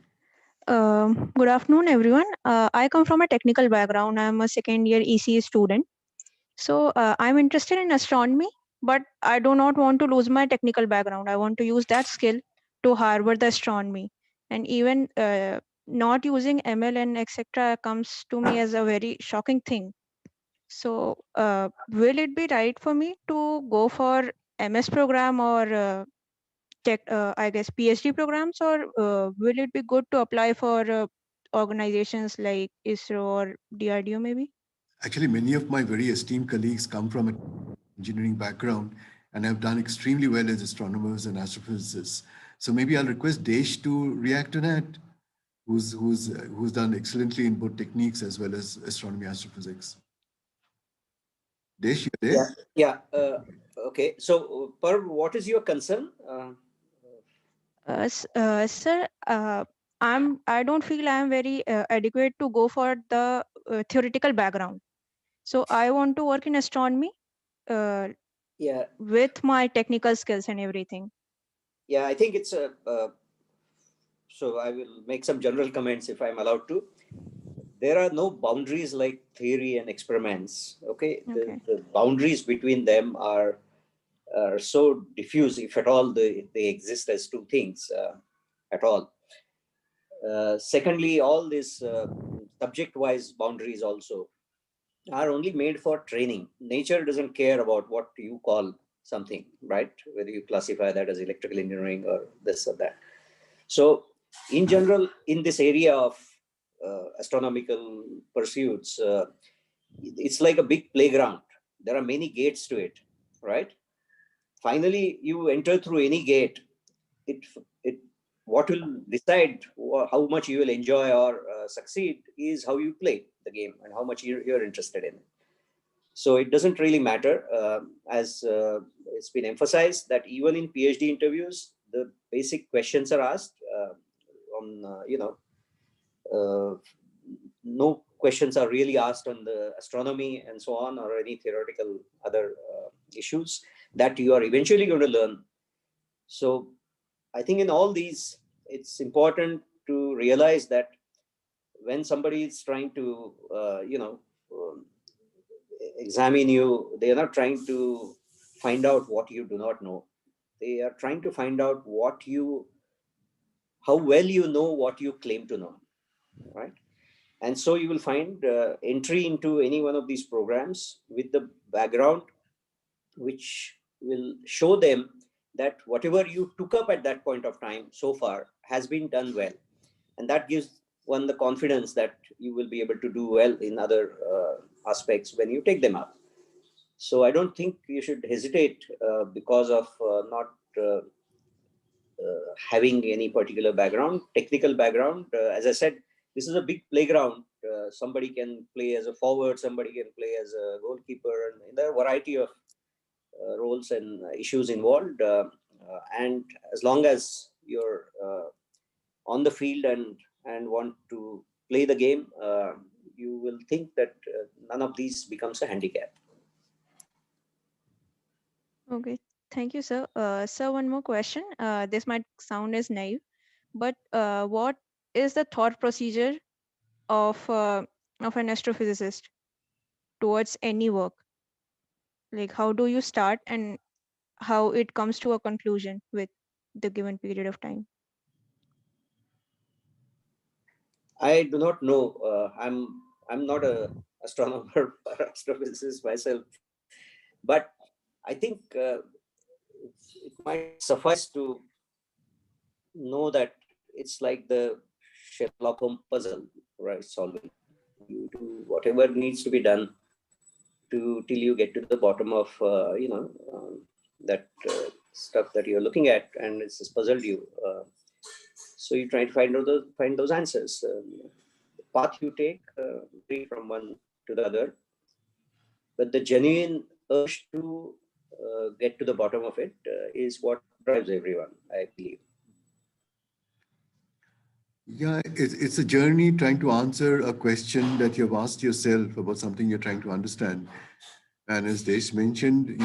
Good afternoon, everyone. I come from a technical background. I'm a second year ECE student. So I'm interested in astronomy, but I do not want to lose my technical background. I want to use that skill to harbor the astronomy. And even not using ML and etc. comes to me as a very shocking thing. So will it be right for me to go for MS program or I guess PhD programs, or will it be good to apply for organizations like ISRO or DRDO maybe? Actually, many of my very esteemed colleagues come from an engineering background and have done extremely well as astronomers and astrophysicists. So maybe I'll request Desh to react to that, who's done excellently in both techniques as well as astronomy astrophysics. Desh, you there? Yeah. Okay. So, Parv, what is your concern? Sir, I don't feel I'm very adequate to go for the theoretical background. So I want to work in astronomy with my technical skills and everything. Yeah, I think it's a. So I will make some general comments if I'm allowed to. There are no boundaries like theory and experiments. Okay, the boundaries between them are so diffuse, if at all they exist as two things at all. Secondly, all these subject-wise boundaries also are only made for training. Nature doesn't care about what you call something, right? Whether you classify that as electrical engineering or this or that. So, in general, in this area of astronomical pursuits, it's like a big playground. There are many gates to it, right? Finally, you enter through any gate. It what will decide how much you will enjoy or succeed is how you play the game and how much you're interested in it. So it doesn't really matter, as it's been emphasized that even in PhD interviews, the basic questions are asked no questions are really asked on the astronomy and so on, or any theoretical other issues that you are eventually going to learn. So I think in all these, it's important to realize that when somebody is trying to, examine you, they are not trying to find out what you do not know. They are trying to find out how well you know what you claim to know, right? And so you will find entry into any one of these programs with the background which will show them that whatever you took up at that point of time so far has been done well. And that gives one the confidence that you will be able to do well in other aspects when you take them up. So I don't think you should hesitate because of not having any particular background, technical background. As I said, this is a big playground. Somebody can play as a forward, somebody can play as a goalkeeper, and there are a variety of roles and issues involved. And as long as you're on the field and want to play the game, you will think that none of these becomes a handicap. Okay, thank you, sir. Sir, one more question. This might sound as naive, but what is the thought procedure of an astrophysicist towards any work? Like, how do you start and how it comes to a conclusion with the given period of time? I do not know. I'm not a astronomer or astrophysicist myself, but I think it might suffice to know that it's like the Sherlock Holmes puzzle, right? Solving. You do whatever needs to be done till you get to the bottom of that stuff that you're looking at, and it's just puzzled you. So you try to find those answers. The path you take vary from one to the other, but the genuine urge to get to the bottom of it is what drives everyone, I believe. Yeah, it's a journey trying to answer a question that you've asked yourself about something you're trying to understand. And as Desh mentioned,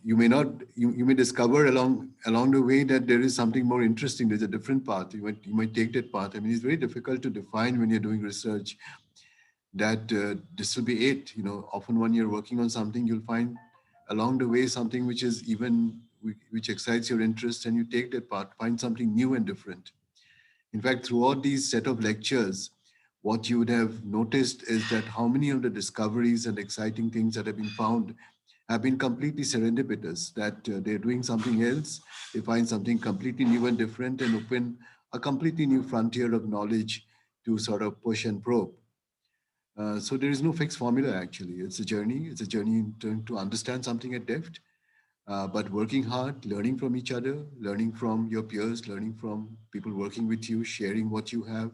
you may not, you may discover along the way that there is something more interesting. There's a different path. You might take that path. I mean, it's very difficult to define when you're doing research that this will be it. Often when you're working on something, you'll find along the way something which excites your interest, and you take that path, find something new and different. In fact, throughout these set of lectures, what you would have noticed is that how many of the discoveries and exciting things that have been found have been completely serendipitous, that they're doing something else, they find something completely new and different and open a completely new frontier of knowledge to sort of push and probe. So there is no fixed formula, actually. It's a journey. It's a journey in trying to understand something at depth, but working hard, learning from each other, learning from your peers, learning from people working with you, sharing what you have.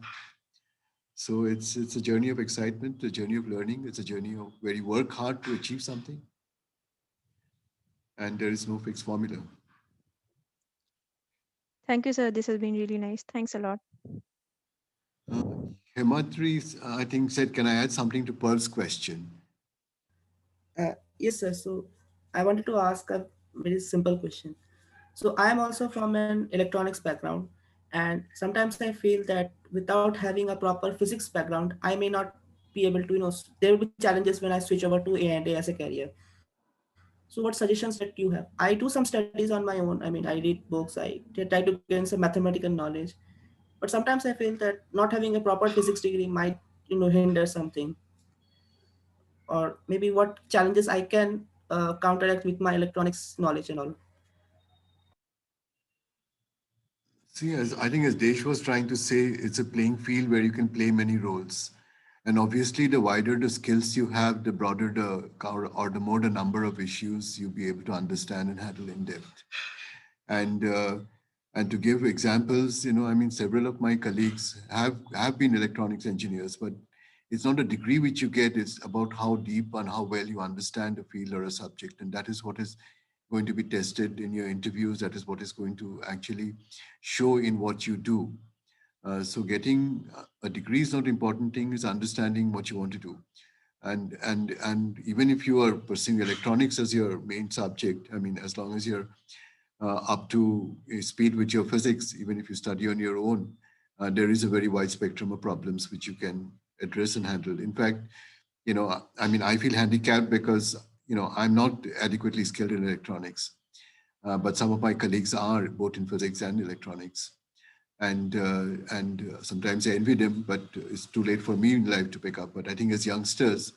So it's a journey of excitement, a journey of learning. It's a journey of where you work hard to achieve something, and there is no fixed formula. Thank you, sir. This has been really nice. Thanks a lot. Himatri, I think, said, can I add something to Pearl's question? Yes, sir. So I wanted to ask a very simple question. So I am also from an electronics background, and sometimes I feel that without having a proper physics background, I may not be able to, there will be challenges when I switch over to A&A as a career. So what suggestions that you have? I do some studies on my own. I mean, I read books, I try to gain some mathematical knowledge, but sometimes I feel that not having a proper physics degree might, hinder something. Or maybe what challenges I can counteract with my electronics knowledge and all. See, I think as Desh was trying to say, it's a playing field where you can play many roles. And obviously, the wider the skills you have, the broader or the more the number of issues you'll be able to understand and handle in depth. And to give examples, I mean, several of my colleagues have been electronics engineers, but it's not a degree which you get, it's about how deep and how well you understand a field or a subject. And that is what is going to be tested in your interviews. That is what is going to actually show in what you do. So getting a degree is not the important thing, is understanding what you want to do. And even if you are pursuing electronics as your main subject, I mean, as long as you're up to speed with your physics, even if you study on your own, there is a very wide spectrum of problems which you can address and handle. In fact, I mean, I feel handicapped because, I'm not adequately skilled in electronics, but some of my colleagues are both in physics and electronics. And sometimes I envy them, but it's too late for me in life to pick up. But I think as youngsters,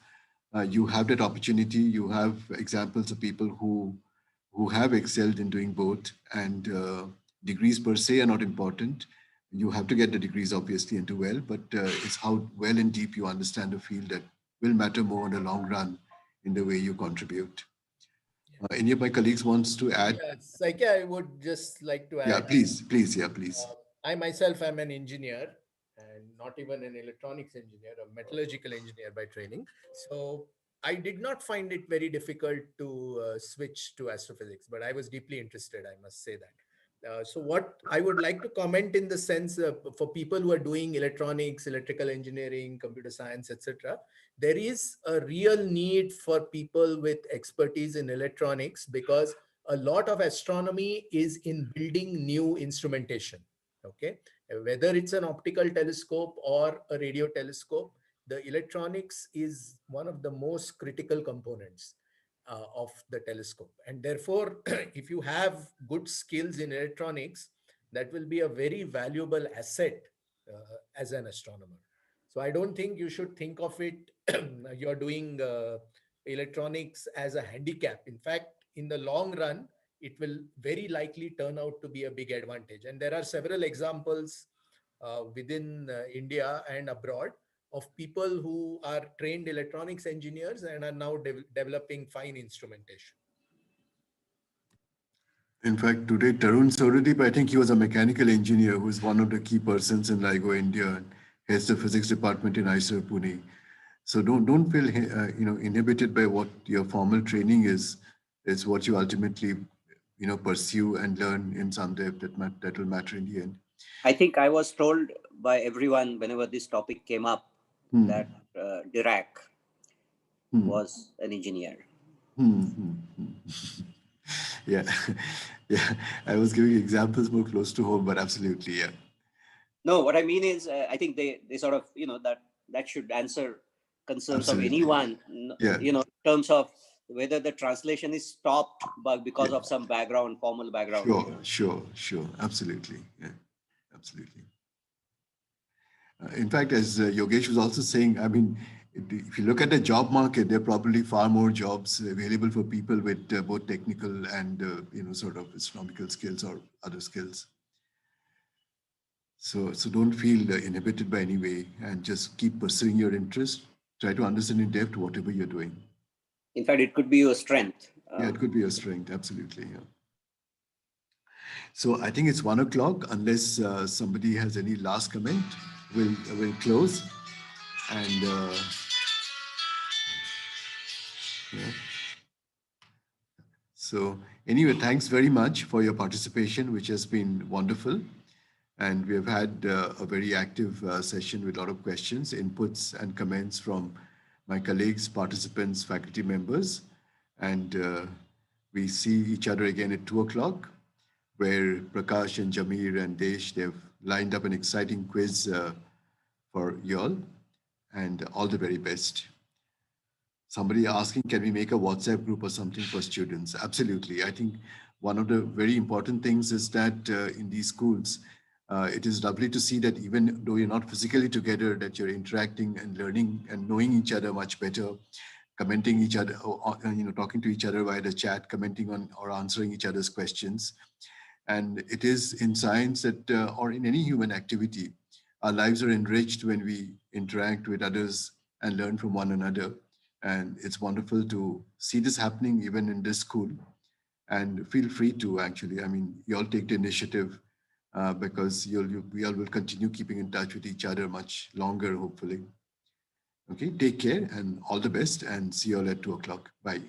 you have that opportunity. You have examples of people who have excelled in doing both, and degrees per se are not important. You have to get the degrees obviously and do well, but it's how well and deep you understand the field that will matter more in the long run in the way you contribute. Any of my colleagues wants to add? Yeah, Saike, I would just like to Yeah, add. please, yeah, please. I myself am an engineer, and not even an electronics engineer, a metallurgical engineer by training. So I did not find it very difficult to switch to astrophysics, but I was deeply interested, I must say that. So what I would like to comment in the sense for people who are doing electronics, electrical engineering, computer science, etc., there is a real need for people with expertise in electronics, because a lot of astronomy is in building new instrumentation. Okay, whether it's an optical telescope or a radio telescope, the electronics is one of the most critical components of the telescope. And therefore, if you have good skills in electronics, that will be a very valuable asset as an astronomer. So I don't think you should think of it, you're doing electronics as a handicap. In fact, in the long run, it will very likely turn out to be a big advantage. And there are several examples within India and abroad of people who are trained electronics engineers and are now developing fine instrumentation. In fact, today, Tarun Soradeep, I think he was a mechanical engineer who is one of the key persons in LIGO India and heads the physics department in ISER Pune. So don't feel inhibited by what your formal training is. It's what you ultimately pursue and learn in some depth that will matter in the end. I think I was told by everyone whenever this topic came up that Dirac was an engineer. Yeah, yeah. I was giving examples more close to home, but absolutely, yeah. No, what I mean is, I think they sort of, that should answer concerns of anyone, in terms of whether the translation is stopped because of some formal background. Sure. Absolutely. Yeah, absolutely. In fact, as Yogesh was also saying, I mean, if you look at the job market, there are probably far more jobs available for people with both technical and, sort of astronomical skills or other skills. So don't feel inhibited by any way and just keep pursuing your interest. Try to understand in depth whatever you're doing. In fact, it could be your strength. Yeah, it could be your strength. Absolutely. Yeah. So I think it's 1 o'clock. Unless somebody has any last comment, we'll close. And yeah. So anyway, thanks very much for your participation, which has been wonderful. And we have had a very active session with a lot of questions, inputs, and comments from my colleagues, participants, faculty members. And we see each other again at 2 o'clock, where Prakash and Jamir and Desh, they've lined up an exciting quiz for y'all. And all the very best. Somebody asking, can we make a WhatsApp group or something for students? Absolutely. I think one of the very important things is that in these schools, it is lovely to see that even though you're not physically together, that you're interacting and learning and knowing each other much better, commenting each other, talking to each other via the chat, commenting on or answering each other's questions. And it is in science that, or in any human activity, our lives are enriched when we interact with others and learn from one another. And it's wonderful to see this happening even in this school. And feel free to actually, I mean, you all take the initiative because we all will continue keeping in touch with each other much longer, hopefully. Okay, take care and all the best, and see you all at 2 o'clock. Bye.